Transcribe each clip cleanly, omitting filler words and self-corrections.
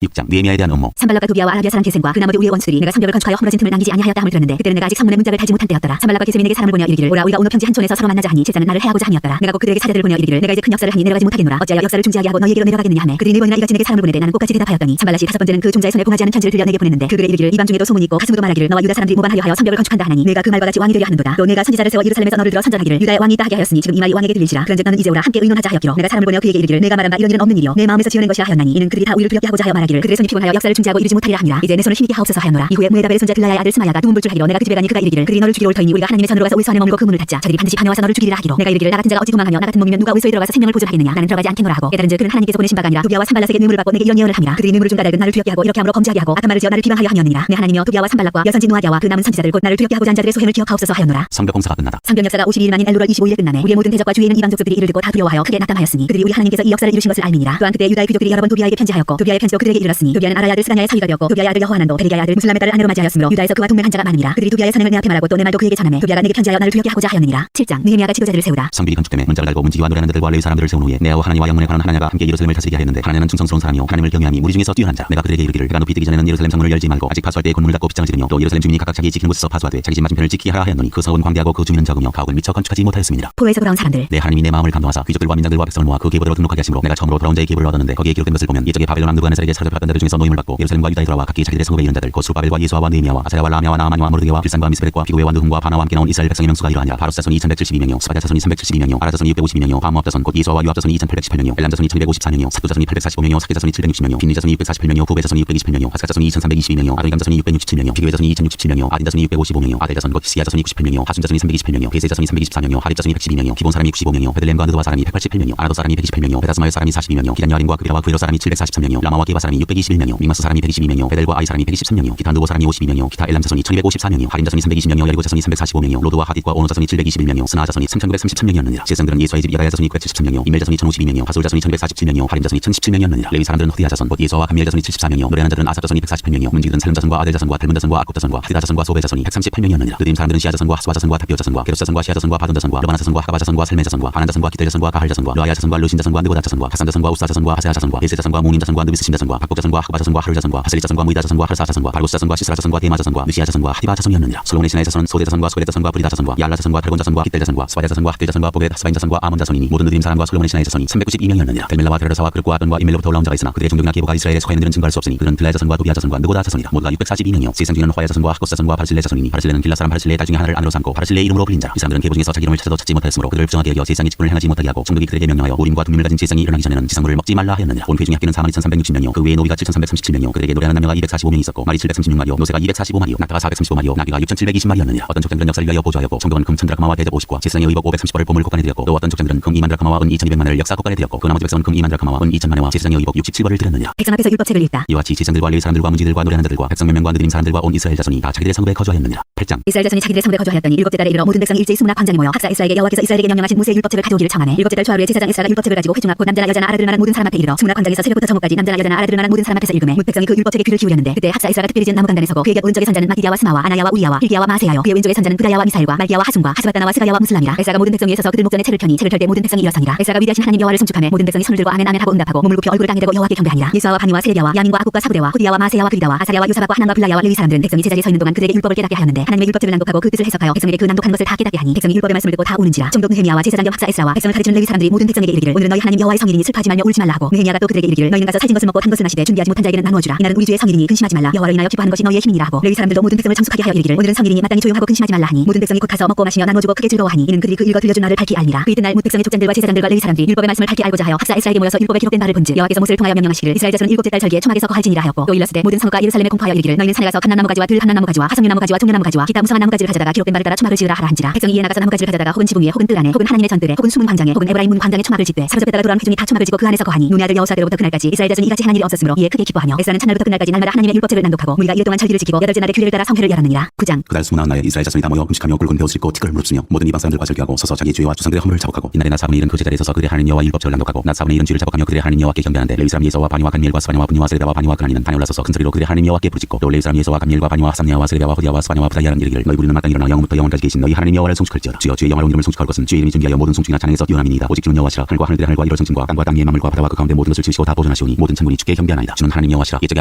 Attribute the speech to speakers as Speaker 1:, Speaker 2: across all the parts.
Speaker 1: 6장 느헤미야에 대한 음모.
Speaker 2: 산발락과 도비아와 아라비아 사람 게셈과 그 나머지 우리의 원수들이 내가 성벽을 건축하여 허물어진 틈을 남기지 아니하였다 함을 들었는데 그때는 내가 아직 성문의 문짝을 달지 못한 때였더라. 산발락과 게셈이 내게 사람을 보내어 이르기를 오라 우리가 오늘 평지 한 촌에서 서로 만나자 하니 제자는 나를 해하고자 함이었더라. 내가 곧 그들에게 사자들을 보내어 이르기를 내가 이제 큰 역사를 하니 내려가지 못하겠노라. 어찌하여 역사를 중지하게 하고 너희에게로 내려가겠느냐 하매 그들이 네 번이나 이같이 내게 사람을 보내되 나는 꽃같이 대답하였더니 산발락이 다섯 번째는 그 종자의 손에 봉하지 않은 편지를 들려 내게 보냈는데 그들의 이르기를 이방 중에도 소문이 있고 가슴으로 말하기를 너와 유다 사람들이 모반하려 하여 성벽을 건축한다 하나니 내가 그 말과 같이 왕이 되려 하는도다. 또 내가 선지자를 세워 예루살렘에서 너를 들어 선전하기를 유다의 왕이 있다 하게 하였으니 지금 이 말이 왕에게 들릴지라. 그런즉 너는 이제 오라 함께 의논하자 하였기로 내가 사람을 보내어 그에게 이르기를 내가 말한 바 이런 일은 없는 일이요 내 마음에서 지어낸 것이라 하였나니 이는 그들이 다 우리를 두렵게 하고자 하여 말하기를 그들의 손이 피곤하여 역사를 중지하고 이르지 못하리라 함이라. 이제 내 손을 힘있게 하옵소서 하였노라. 이후에 무에다벨의 손자 들라야의 아들 스마야가 두문 볼 줄 하기로 내가 그 집에 가니 그가 이르기를 그들이 너를 죽이러 올 터이니 우리가 하나님의 전으로 가서 의소 안에 머물고 그 문을 닫자. 저들이 반드시 밤에 와서 너를 죽이리라 하기로 내가 이르기를 나 같은 자가 어찌 도망하며 나 같은 몸이면 누가 의소에 들어가서 생명을 보존하겠느냐. 나는 들어가지 않겠노라 하고 깨달은즉 그는 하나님께서 보내신 바가 아니라 도비아와 산발락에게 뇌물을 받고 내게 이런 예언을 함이라. 그들이 뇌물을 준 까닭은 나를 두렵게 하고 이렇게 함으로 범죄하게 하고 악한 말을 지어 나를 비방하려 함이었느니라. 내 하나님이여 도비아와 산발락과 여선지 노아디아와 그 남은 선지자들 곧 나를 두렵게 하고자 한 자들의 소행을 기억하옵소서 하였노라.
Speaker 1: 성벽 공사가 끝나다.
Speaker 2: 성경 역사가 52일만인 엘루월 25일에 끝나매 우리의 모든 대적과 주위에 있는 이방 족속들이 이를 듣고 다 두려워하여 크게 낙담하였으니 그들이 우리 하나님께서 이 역사를 이루신 것을 알미니라. 또한 그때 유다의 귀족들이 여러 번 도비아에게 편지하였고 도비아의 편지도 그들에게 이르렀으니 도비아는 아라의 아들 스가냐의 사위가 되었고 도비아의 아들 여호하난도 베리가의 아들 무슬람의 딸을 아내로 맞이하였으므로 유다에서 그와 동맹한 자가 많으니라. 그들이 도비아의 선행을 내 앞에 말하고 또 내 말도 그에게 전하매 도비아가 내게 편지하여 나를 두렵게 하고자 하였느니라. 7장 느헤미야가 지도자들을 세우다.
Speaker 1: 성벽이 건축되매 문짝을 달고 문지기와 노래하는 자들과 레위 사람들을 세운 후에 내아와 하나님과 영문에 관한 하나냐가 함께 예루살렘을 다스리게 하였는데 하나냐는 충성스러운 사람이요 하나님을 경외함이 무리 중에서 뛰어난 자. 내가 그들에게 이르기를 해가 높이 뜨기 전에는 예루살렘 성문을 열지 말고 아직 파수할 때에 곤문을 닫고 빗장을 지르며 또 예루살렘 주민이 각각 자기 지키는 곳에서 파수하되 자기 집 맞은편을 지키게 하라 하였노니 그 성은 광대하고 그 주민은 적으며 가옥을 미처 건축하지 못하였습니다.
Speaker 2: 포로에서 돌아온 사람들.
Speaker 1: 내 하나님이 내 마음을 감동하사 귀족들과 민장들과 백성을 모아 그 계보대로 등록하게 하심으로 내가 처음으로 돌아온 자의 계보를 얻었는데 거기에 기록된 것을 보면 이적의 바벨론 왕 느부갓네살에게 사로잡혔던 자들 중에서 노임을 받고 예루살렘과 유다에 돌아와 각기 자기들의 성읍에 이른 자들 곧 수바벨과 예수아와 느헤미야와 아사야와 라미야와 나아만과 모르드게와 빌산과 미스베렛과 비고웨와 느훔과 바나와 함께 나온 이스라엘 백성의 명수가 이러하니라. 바로스 자손이 2172명이요 스바랴 자손이 372명이요 아라 자손이 652명이요 바모압 자손 곧 예수아와 요압 자손이 2818명이요 엘람 자손이 1254명이요 삭두 자손이 845명이요 사게 자손이 760명이요 빈니 자손이 648명이요 부베 자손이 628명이요 하스가 자손이 2322명이요 아도이감 자손이 667명이요 비교의 자손이 2067명이요 아딘 자손이 655명이요 아델 자손 곧 시야 자손이 98명이요 하순 자손이 328명이요 베세 자손이 324명이요 하립 자손이 112명이요 기본 사람이 95명이요 베들렘과 느드와 사람이 188명이요 아나도 사람이 128명이요 베다스마의 사람이 42명이요 기단 여아림과 그비라와 그비로 사람이 743명이요 라마와 게바 사람이 621명이요 믹마스 사람이 122명이요 베델과 아이 사람이 123명이요 기타 느보 사람이 52명이요 기타 엘람 자손이 1254명이요 하림 자손이 320명이요 여리고 자손이 345명이요 로드와 하딧과 오노 자손이 721명이요 스나 자손이 3933명이었느니라. 제성들은 예수아의 집 이가야 자손이 973명이요 이멜 자손이 1052명이요 하솔 자손이 1147명이요 하림 자손이 1017명이었느니라. 레위 사람들은 호디야 자손 곧 예수아와 감미엘 자손이 74명이요 노래하는 자들은 아삽 자손이 148명이요 문지기들은 살름 자손과 아델 자손과 달문 자손과 아굽 자손과 하디다 자손과 소베 자손이 138명이었느니라. 느림 사람들은 시아 자손과 하스와 자손과 다비오 자손과 게로스 자손과 시아 자손과 바돈 자손과 르바나 자손과 하가바 자손과 살메 자손과 바난 자손과 기델 자손과 가할 자손과 르아야 자손과 르신 자손과 느보다 자손과 하산 자손과 우사 자손과 하세아 자손과 예세 자손과 무님 자손과 느비스심 자손과 박국 자손과 하가바 자손과 하를 자손과 하슬리 자손과 무이다 자손과 하르사 자손과 바르고스 자손과 시스라 자손과 데마 자손과 느시아 자손과 하디바 자손이었느니라. 솔로몬의 신하의 자손은 소데 자손과 소레 자손과 브리다 자손과 야라 자손과 달곤 자손과 기델 자손과 스바랴 자손과 하딜 자손과 보게 스바인 자손과 아몬 자손이니 모든 느림 사람과 솔로몬의 신하의 자손이 392명이었느니라. 델멜라와 데르사와 그릇과 아돈과 이멜로부터 올라온 자가 있으나 그들의 종족이나 계보가 이스라엘에 속해 있는 들은 증거할 수 없으니 그들은 빌라의 자손과 도비아 자손과 느고다 자손이라. 모두가 642명이요 세상 중에는 화야 자손과 하고스 자손과 바르실레 자손이니 바르실레는 길라 사람 바르실레의 딸 중에 하나를 아내로 삼고 바르실레의 이름으로 불린 자라. 이 사람들은 계보 중에서 자기 이름을 찾아도 찾지 못하였으므로 그들을 부정하게 여겨 세상의 직분을 행하지 못하게 하고 총독이 그들에게 명령하여 우림과 둠밈을 가진 제사장이 일어나기 전에는 지상물을 먹지 말라 하였느니라. 온 회 중에 합계는 42,360명이요 그 외에 노비가 7,337명이요 그들에게 노래하는 남녀가 245명 있었고 말이 736마리요 노새가 245마리요 낙타가 435마리요 나귀가 6,720마리였느니라. 어떤 족장들은 역사를 위하여 보조하였고 총독은 금 1,000드라크마와 대접 50과 제사장의 의복 530벌을 보물 곡간에 드렸고 또 어떤 족장들은 금 2만 드라크마와 은 2,200만을 역사 곡간에 드렸고 그 나머지 백성은 금 2만 드라크마와 은 2,000만회와 제사장의 의복 67벌을 드렸느니라.
Speaker 2: 백성 앞에서 율법책을 읽다.
Speaker 1: 이와 같이 제사장들과 레위 사람들과 문지들과 노래하는 자들과 백성 몇 명과 느림 사람들과 온 이스라엘 자손이 다 자기들의 성읍에 거주하였느니라. 8장
Speaker 2: 이스라엘 자손이 자기들의 성읍에 거주하였더니 일곱째 달에 이르러 모든 백성이 일제히 수문학 광장에 모여 학사 에스라에게 여호와께서 이스라엘에게 명령하신 모세의 율법책을 가져오기를 청하매 일곱째 달 초하루에 제사장 에스라가 율법책을 가지고 회중 앞 곧 남자나 여자나 알아들을 만한 모든 사람 앞에 이르러 수문학 광장에서 새벽부터 저녁까지 남자나 여자나 알아들을 만한 모든 사람 앞에서 읽음에 뭇 백성이 그 율법책에 귀를 기울였는데 그때 학사 에스라가 특별히 지은 나무 강단에 서고 그에게 오른쪽의 선자는 마기디아와 스마와 아나야와 우리야와 hil기야와 마세야요 그의 왼쪽의 선자는 부다야와 미사엘과 말기야와 하순과 하스바다나와 스가야와 무슬람이라. 에스라가 모든 백성이 있어서 그들 목전에 채를 펴니 채를 펼 때 모든 백성이 일어서니라. 에스라가 위대하신 하나님 여호와를 송축하며 모든 백성이 손을 들고 아멘 아멘 하고 응답하고 몸을 굽혀 얼굴을 땅에 대고 여호와께 경배하니라. 예수아와 바니와 세레비야와 야민과 아굽과 사부레와 호디야와 마세야와 그리다와 아사랴와 요사박과 하난과 블라야와 레위 사람들은 백성이 제자리에 서 있는 동안 그들에게 율법을 깨닫게 하였는데 하나님의 율법책을 낭독하고 그 뜻을 해석하여 백성에게 그 낭독한 것을 다 깨닫게 하니 백성이 율법의 말씀을 듣고 다 우는지라. 총독 느헤미야와 제사장 겸 학사 에스라와 백성을 가르치는 레위 사람들이 모든 백성에게 이르기를 오늘은 너희 하나님 여호와의 성일이니 슬퍼하지 말며 울지 말라 하고 느헤미야가 또 그들에게 이르기를 너희는 가서 살진 것을 먹고 탄 것을 마시되 준비하지 못한 자에게는 나누어 주라. 이날은 우리 주의 성일이니 근심하지 말라. 여호와를 인하여 기뻐하는 것이 너희의 힘이니라 하고 레위 사람들도 모든 백성을 참숙하게 하여 이르기를 오늘은 성일이니 마땅히 조용하고 근심하지 말라 하니 모든 백성이 곧 가서 먹고 마시며 나누어 주고 크게 즐거워하니 이는 그들이 그 읽어 들려준 말을 밝히 알리라. 그 이튿날 뭇 백성의 족장들과 제사장들과 레위 사람들이 율법의 말씀을 밝히 알고자 하여 학사 에스라에게 모여서 율법에 기록된 바를 본즉 여호와께서 모세를 통하여 명령하시기를 이스라엘 자손은 일곱째 달 절기에 초막에서 거할지니라 하였고 또 일렀으되 모든 성읍과 예루살렘에 공포하여 이르기를 너희는 산에 가서 감람나무 가지와 들 판난나무 가지와 화석류나무 가지와 종려나무 가지와 기타 무성한 나무 가지를 가져다가 기록된 바를 따라 초막을 지으라 하라 한지라. 백성이 이에 나가서 나무 가지를 가져다가 혹은 지붕 위에 혹은 뜰 안에 혹은 하나님의 전뜰에 혹은 수문 광장에 혹은 에브라임 문 광장에 초막을 짓되 사로잡혔다가 돌아온 회중이 다 초막을 지고 그 안에서 거하니 눈의 아들 여호수아 때로부터 그날까지 이스라엘 자손이 이같이 행한 일이 없었으므로 이에 크게 기뻐하며 에스라는 첫날부터 그날까지 날마다 하나님의 율법책을 낭독하고 무리가 이일 동안 절기를 지키고 여덟째 날에 규례를 따라 성회를 열었느니라. 9장
Speaker 1: 그달 29날에 이스라엘 자손이 다 모여 금식하며 굵은 벼옷을 입고 티끌을 무릅쓰며 모든 이방 사람들과 절기하고 서서 자기 죄와 조상들의 허물을 자복하고 이날에 낮 4분의 1은 그 제자리에 서서 그들의 하나님 여호와 율법책을 낭독하고 낮 4분의 1은 죄를 자복하며 그들의 하나님 여호와께 경배하는데 레위 사람 예서와 바니와 간미엘과 스바냐와 분니와 세레비야와 바니와 그나니는 단에 올라서서 큰 소리로 그들의 하나님 여호와께 부르짖고 또 레위 사람 예서와 간미엘과 바니와 하삼냐와 세레비야와 호디야와 스바냐와 부다야라는 이르기를 너희 무리는 마땅히 일어나 영원부터 영원까지 계신 너희 하나님 여호와를 송축할지어다. 주여 주의 영화로운 이름을 송축할 것은 주의 이름이 존귀하여 모든 송축이나 찬양에서 뛰어남이니이다. 오직 주는 여호와시라 하늘과 하늘들의 하늘과 이럴 성신과 땅과 땅 위의 만물과 바다와 그 가운데 모든 것을 지으시고 다 보존하시오니 모든 천군이 주께 경배하니 숭배하나이다. 주는 하나님 여호와시라. 옛적에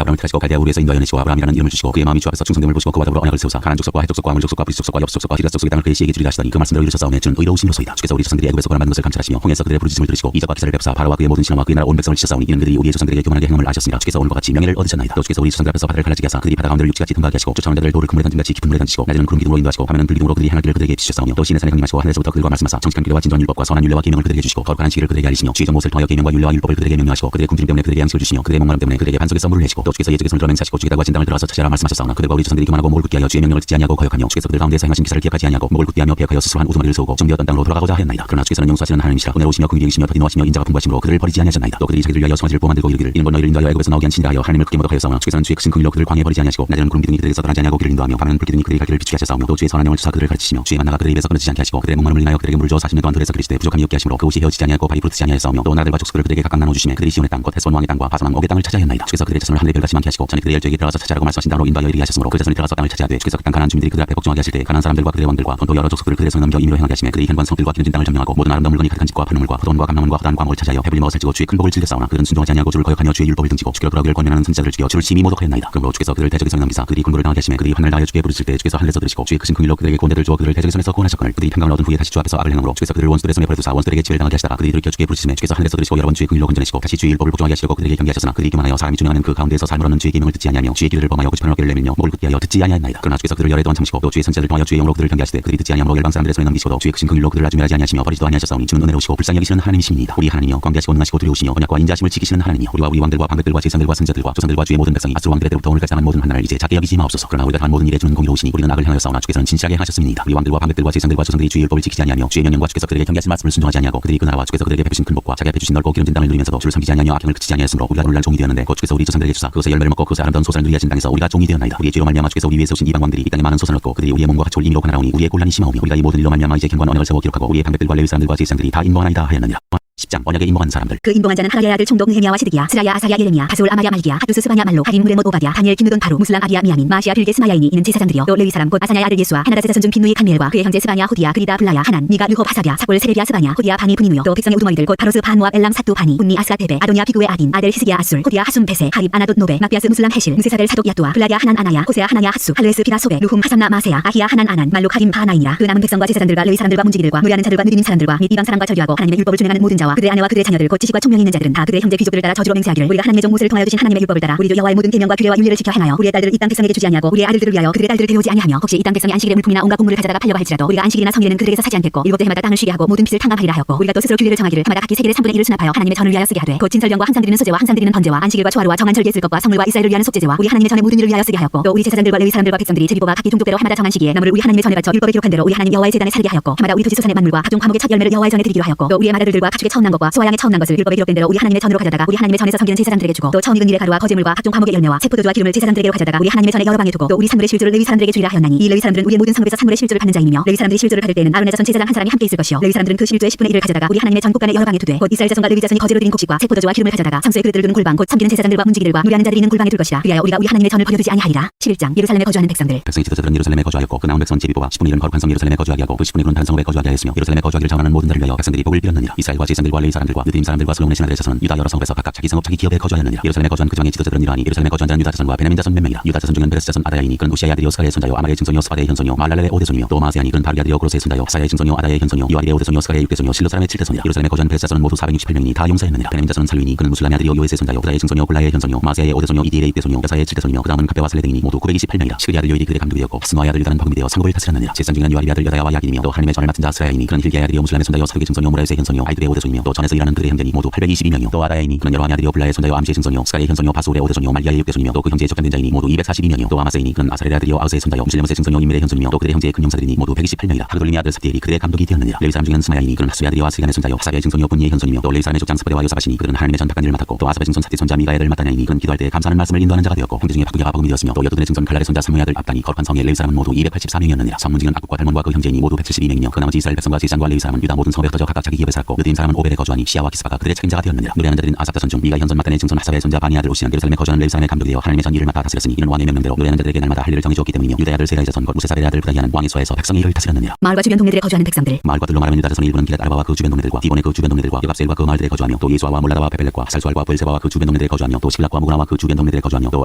Speaker 1: 아브라함을 택하시고 갈대아 우르에서 인도하여 내시고 아브라함이라는 이름을 주시고 그의 마음이 주 앞에서 충성됨을 보시고 그와 더불어 언약을 세우사 가나안 족속과 헷 족속과 물 족속과 브리스 족속과 옆 족속과 기럇 족속의 땅을 그의 씨에게 주리라 하시더니 그 말씀대로 이루셨사오매 주는 의로우심으로소이다. 주께서 우리 조상들이 애굽에서 고난받은 것을 감찰하시며 홍해에서 그들의 부르짖음을 들으시고 이적과 기사를 베푸사 바로와 그의 모든 신하와 그의 나라 온 백성을 치셨사오니 이는 그들이 우리의 조상들에게 교만하게 행함을 아셨으니라. 주께서 오늘과 같이 명예를 얻으셨나이다. 또 주께서 우리 조상들 앞에서 바다를 갈라지게 하사 그들이 바다 가운데를 육지같이 등가하게 하시고 쫓아오는 자들을 돌을 그물에 던짐같이 깊은 물에 던지시고 낮에는 구름 기둥으로 인도하시고 밤에는 불기둥으로 그들이 행할 길을 그들에게 비추셨사오며 또 시내 산에 강림하시고 하늘에서부터 그들과 말씀하사 정직한 규례와 진정한 율법과 선한 율례와 계명을 그들에게 주시고 거룩한 시기를 그들에게 알리시며 주의 모습을 통하여 계명과 율례와 율법을 그들에게 명령하시고 그들의 굶주림 때문에 그들에게 양식을 주시며 그들의 목마름 때문에 그들에게 반석에서 물을 내시고 또 주께서 옛적에 손을 들어 맹세하시고 주겠다고 진 땅을 들어와서 차지하라 말씀하셨사오나 그들과 우리 조상들이 교만하고 목을 굳게 하여 주의 명령을 듣지 아니하고 거역하며 주께서 그들 가운데서 행하신 기사를 기억하지 아니하고 목을 굳게 하며 배역하여 스스로 한 우두머리를 세우고 정되었던 땅으로 돌아가고자 하였나이다. 그러나 주께서는 용서하시는 하나님이시라. 은혜로우시며 긍휼이시며 더디 노하시며 인자가 풍부하심으로 그들을 버리지 아니하셨나이다. 또 그들이 자기들 위하여 송아지를 뽑아만들고 이르기를 이는 너희를 인도하여 애굽에서 나오게 한 신이라 하여 하나님을 크게 모독하였사오나 주께서는 주의 크신 긍휼로 그들을 광야에 버리지 아니하시고 낮에는 구름 기둥이 그들에게서 떠나지 아니하고 길을 인도하며 밤에는 불기둥이 그들에게 갈 길을 비추게 하셨사오며 또 주의 선한 영을 주사 그들을 가르치시며 주의 만나가 그들의 입에서 끊어지지 않게 하시고 그들의 목마름을 인하여 그들에게 물을 주어 40년 동안 들에서 그리시되 부족함이 없게 하심으로 그 옷이 헤어지지 아니하고 발이 부르트지 아니하였사오며 또 나라들과 족속들을 그들에게 각각 나눠주시며 그들이 시온의 땅 곧 헤스본 왕의 땅과 바산 왕 옥의 땅을 차지하였나이다. 주께서 그들의 자손을 하늘의 별같이 많게 하시고 전에 그들의 열조에게 들어가서 차지하라고 말씀하신 땅으로 인도하여 이르게 하셨으므로 그 자손이 들어가서 땅을 차지하되 주께서 그 땅 가나안 주민들이 그들 앞에 복종하게 하실 때 가나안 사람들과 그들의 왕들과 돈도 여러 족속들을 그들의 손에 넘겨 임의로 행하게 하시며 그들의 현관 성들과 기름진 땅을 점령하고 모든 아름다운 물건이 가득한 집과 파는 물과 포도원과 감람원과 허다한 광목을 차지하여 배불리 먹어 살찌고 주의 큰 복을 즐겼사오나 그들은 순종하지 아니하고 주를 거역하며 주의 율법을 등지고 주께로 돌아오기를 권면하는 선지자들을 죽여 주를 심히 모독하였나이다. 그러므로 주께서 그들을 대적의 손에 넘기사 그들이 군부를 당하게 하시며 그들이 환난을 당하여 주께 부르실 때 주께서 하늘에서 들으시고 주의 크신 긍휼로 그들에게 구원대를 주어 그들을 대적의 손에서 구원하셨거늘 그들이 평강을 얻은 후에 다시 주 앞에서 악을 행함으로 주께서 그들을 원수들의 손에 버려두사 원수들에게 지배를 당하게 하시다가 그들이 돌이켜 주께 부르시며 주께서 하늘에서 들으시고 여러 번 주의 긍휼로 건져내시고 다시 주의 율법을 복종하게 하시려고 그들에게 경계하셨으나 그들이 교만하여 사람이 준행하는 그 가운데에서 삶을 얻는 주의 계명을 듣지 아니하며 주의 길을 범하여 고집하는 어깨를 내밀며 목을 굳게 하여 듣지 아니하였나이다. 그러나 주께서 그들을 열에 동안 참으시고 또 주의 선지자들 통하여 주의 영으로 그들을 경계하시되 그들이 듣지 아니하므로 열방 사람들의 손에 넘기시고도 주의 크신 긍휼로 그들을 아주 멸하지 아니하시며 버리지도 아니하셨사오니 주는 은혜로우시고 불쌍히 여기시는 하나님이십니다. 우리 하나님이여 광대하시고 능하시고 두려우시며 언약과 인자하심을 지키시는 하나님이여 우리와 우리 왕들과 방백들과 제사장들과 선지자들과 조상들과 주의 모든 백성이 아수르 왕들의 때로부터 오늘까지 당한 모든 환난을 이제 작게 여기지 마옵소서. 그러나 우리가 당한 모든 일에 주는 공의로우시니 우리는 악을 행하였사오나 주께서는 진실하게 하셨음이니이다. 우리 왕들과 방백들과 제사장들과 조상들이 주의 율법을 지키지 아니하며 주의 명령과 주께서 그들에게 경계하신 말씀을 순종하지 아니하고 그들이 그 나라와 주께서 그들에게 베푸신 큰 복과 자기 앞에 주신 넓고 기름진 땅을 누리면서도 주를 섬기지 아니하며 악행을 그치지 아니하였으므로 우리가 오늘날 종이 되었는데 곧 주께서 우리 조상들에게 주사 그것의 열매를 먹고 그것의 아름다운 소산을 누리게 하신 땅에서 우리가 종이 되었나이다. 우리의 죄로 말미암아 주께서 우리 위에 세우신 이방 왕들이 이 땅에 많은 소산을 얻고 그들이 우리의 몸과 같이 올 임의로 가나오니 우리의 곤란이 심하오며 우리가 이 모든 일로 말미암아 이제 경관 언약을 세워 기록하고 우리의 방백들과 레위 사람들과 제사장들이 다 인봉하나이다 하였느니라. 10장 언약에 인봉한 사람들.
Speaker 2: 그 인봉한 자는 하라야의 아들 총독 느헤미야와 시드기야 스라야 아사야 예레미야 바솔 아마랴 말기야 하두스 스바냐 말로 하림 무레못 오바랴 다니엘 기누돈 바로 무슬람 아비야 미야민 마시아 빌게 스마야이니 이는 제사장들이여 또 레위 사람 곧 아사냐의 아들 예수와 하나다 제사장 중 빈누이 칸미엘과 그의 형제 스바냐 후디야 그리다 블라야 하난 미가 르홉 하사랴 사골 세레비야 스바냐 후디야 바니 분이무요 또 백성의 우두머리들 곧 바로스 반모압 엘람 사뚜 바니 운니 아스가 테베 아도니아 피그웨 아딘 아델 히스기야 아술 호디야 하숨 베세 하립 아나돗 노베 마피아스 무슬람 헤실 무세사벨 사독 야뚜아 블라야 하난 아나야 호세야 하나야 하수 할레스 피라 소베 루훔 하삼나 마세야 아히야 하난 아난 말룩 하림 바나이니라. 그 남은 백성과 제사장들과 레위 사람들과 문지기들과 무리하는 자들과 느리는 사람들과 및 이방 사람과 절규하고 하나님의 율법을 준행하는 모든 자와 그들의 아내와 그들의 자녀들 곧 지식과 총명이 있는 자들은 다 그들의 형제 귀족들을 따라 저주로 맹세하기를 우리가 하나님의 종 모세를 통하여 주신 하나님의 율법을 따라 우리도 여호와의 모든 계명과 규례와 윤례를 지켜 행하여 우리의 딸들을 이 땅 백성에게 주지 아니하고 우리의 아들들을 위하여 그들의 딸들을 데려오지 아니하며 혹시 이 땅 백성이 안식일에 물품이나 온갖 곡물을 가져다가 팔려고 할지라도 우리가 안식일이나 성일에는 그들에게서 사지 않겠고 일곱 대 해마다 땅을 쉬게 하고 모든 빚을 탕감하리라 하였고 우리가 또 스스로 규례를 정하기를 해마다 각기 세겔의 3분의 1을 수납하여 하나님의 전을 위하여 쓰게 하되 곧 진설령과 항상 드리는 소제와 항상 드리는 번제와 안식일과 초하루와 정한 절기에 쓸 것과 성물과 이스라엘을 위하는 속죄제와 우리 하나님의 전의 모든 일을 위하여 쓰게 하였고 또 우리 제사장들과 레위 사람들과 백성들이 제비뽑아 각기 종족대로 해마다 정한 시기에 나무를 우리 하나님의 전에 바쳐 율법에 기록한 대로 우리 하나님 여호와의 제단에 살게 하였고 해마다 우리 토지 소산의 만물과 각종 과목의 첫 열매를 여호와의 전에 드리기로 하였고 또 우리의 맏아들들과 가축의 처음 난 것과 소와 양의 처음 난 것을 율법에 기록된 대로 우리 하나님의 전으로 가져다가 우리 하나님의 전에서 섬기는 제사장들에게 주고 또 처음 익은 일의 가루와 거제물과 각종 과목의 열매와 세포도주와 기름을 제사장들에게로 가져다가 우리 하나님의 전에 여러 방에 두고 또 우리 산물의 실주를 레위 사람들에게 주리라 하였나니 이 레위 사람들은 우리의 모든 성읍에서 산물의 실주를 받는 자이며 레위 사람들이 실주를 받을 때에는 아론의 자손 제사장 한 사람이 함께 있을 것이요 레위 사람들은 그 실주의 10분의 1을 가져다가 우리 하나님의 전 곳간에 여러 방에 두되 곧 이스라엘 자손과 레위 자손이 거제로 드린 곡식과 세포도주와 기름을 가져다가 성소에 그릇들을 두는 골방 곧 섬기는 제사장들과 문지기들과 무리하는 자들이 있는 골방에 둘 것이라. 그리하여 우리가 우리 하나님의 전을 버려두지 아니하리라. 11장 예루살렘에 거주하는 백성들.
Speaker 1: 백성이 지도자들은 예루살렘에 거주하였고 그 나온 백성은 제비뽑아 10분의 1은 거룩한 성 예루살렘에 거주하게 하고 그 10분의 1은 다른 성읍에 거주하게 하였으며 예루살렘에 거주하기를 자원하는 모든 자를 위하여 백성들이 복을 빌었느니라. 이스라엘과 제사장들과 레위 사람들과 느드임 사람들과 솔로몬의 신하들의 자손은 유다 여러 성읍에서 각각 자기 성읍 자기 기업에 거주하였느니라. 예루살렘에 거주한 그 장의 지도자들은 이러하니 예루살렘에 거주한 자는 유다 자손과 베냐민 자손 몇 명이라. 유다 자손 중에는 베레스 자손 아다야이니 그는 우시아의 아들이요 스가랴의 손자요 아말의 증손이요 스바데의 현손이요 말랄렐의 오대손이요 또 마세야니 그는 바르게 아들이요 고로스의 손자요 사야의 증손이요 아다야의 현손이요 요아리의 오대손이요 스가랴의 육대손이요 실로 사람의 칠대손이라. 예루살렘에 거주한 베레스 자손은 모두 468명이니 다 용사였느니라. 베냐민 자손은 살루이니 그는 무술람의 아들이요 요에스의 손자요 부다의 증손이요 골라의 현손이요 마세야의 오대손이요 이디엘의 육대손이요 여사의 칠대손이요 그 다음은 갑배와 살레 등이니 모두 928명이라. 시그리 아들 요일이 그들의 감독이었고 스노아의 아들 유다는 방금이 되어 상급을 다스렸느니라. 제사장 중에는 요아리의 아들 여다야와 야긴이며 또 하나님의 전을 맡은 자 스라야이니 그는 힐기야의 아들이요 무술람의 손자요 사륙의 증손이요 무라요스의 현손이요 아이들의 오대손이며 또 전에서 일하는 그들의 형제니 모두 822명이요 또 아다야이니 그는 여로함의 아들이요 블라의 손자요 암시의 증손이요 스가랴의 현손이요 바수울의 오대손이요 말리아의 육대손이며 또 그 형제의 적당된 자이니 모두 242명이요 또 아마세이니 그는 아사렐의 아들이요 아우스의 손자요 무실레못의 증손이요 임멜의 현손이며 또 그들의 형제의 큰 용사들이니 모두 128명이라. 하그돌림의 아들 삽디엘이 그들의 감독이 되었느니라. 레위 사람 중에는 스마야이니 그는 하수의 아들이요 아스리간의 손자요 하사비의 증손이요 분니의 현손이며 또 레위 사람의 족장 스바데와 요사바시니 그들은 하나님의 전 박간일을 맡았고 또 아사베 증손 사띠 손자 미가엘을 맡다냐이니 그는 기도할 때 감사하는 말씀을 인도하는 자가 되었고 형제 중에 바구냐가 복음이 되었으며 또 여두둔의 증손 갈랄의 손자 사무의 아들 압단이 거룩한 성의 레위 사람은 모두 284명이었느니라. 성문지기는 악국과 달몬과 그 형제이니 모두 172명이며 그 나머지 이스라엘 백성과 제사장과 레위 사람은 유다 모든 성에 흩어져 각각 자기 기업에 살았고 느드임 사람은 오벨에 거주하니 시아와 기스바가 그들의 책임자가 되었느니라. 노래하는 자들인 아삽 자손 중 미가 현손 마단의 증손 하삽의 손자 바니 아들 오시안 예루살렘에 거주하는 레위 사람의 감독이 되어 하나님의 전 일을 맡아 다스렸으니 이는 왕의 명령대로 노래하는 자들에게 날마다 할 일을 정해주었기 때문이며 유대 아들 세라의 자손 곧 무세사벨의 아들 부다기하는 왕의 수하에서 백성이 이를 다스렸느니라.
Speaker 2: 마을과 주변 동네들에 거주하는 백성들.
Speaker 1: 마을과 들로 말하면 유다 자손의 일부는 기랏 아라바와 그 주변 동네들과 디본의 그 주변 동네들과 여갑셀과 그 마을들에 거주하며 또 예수아와 몰라다와 베벨렉과 살수알과 부엘세바와 그 주변 동네들에 거주하며 또 시글락과 무구나와 그 주변 동네들에 거주하며 또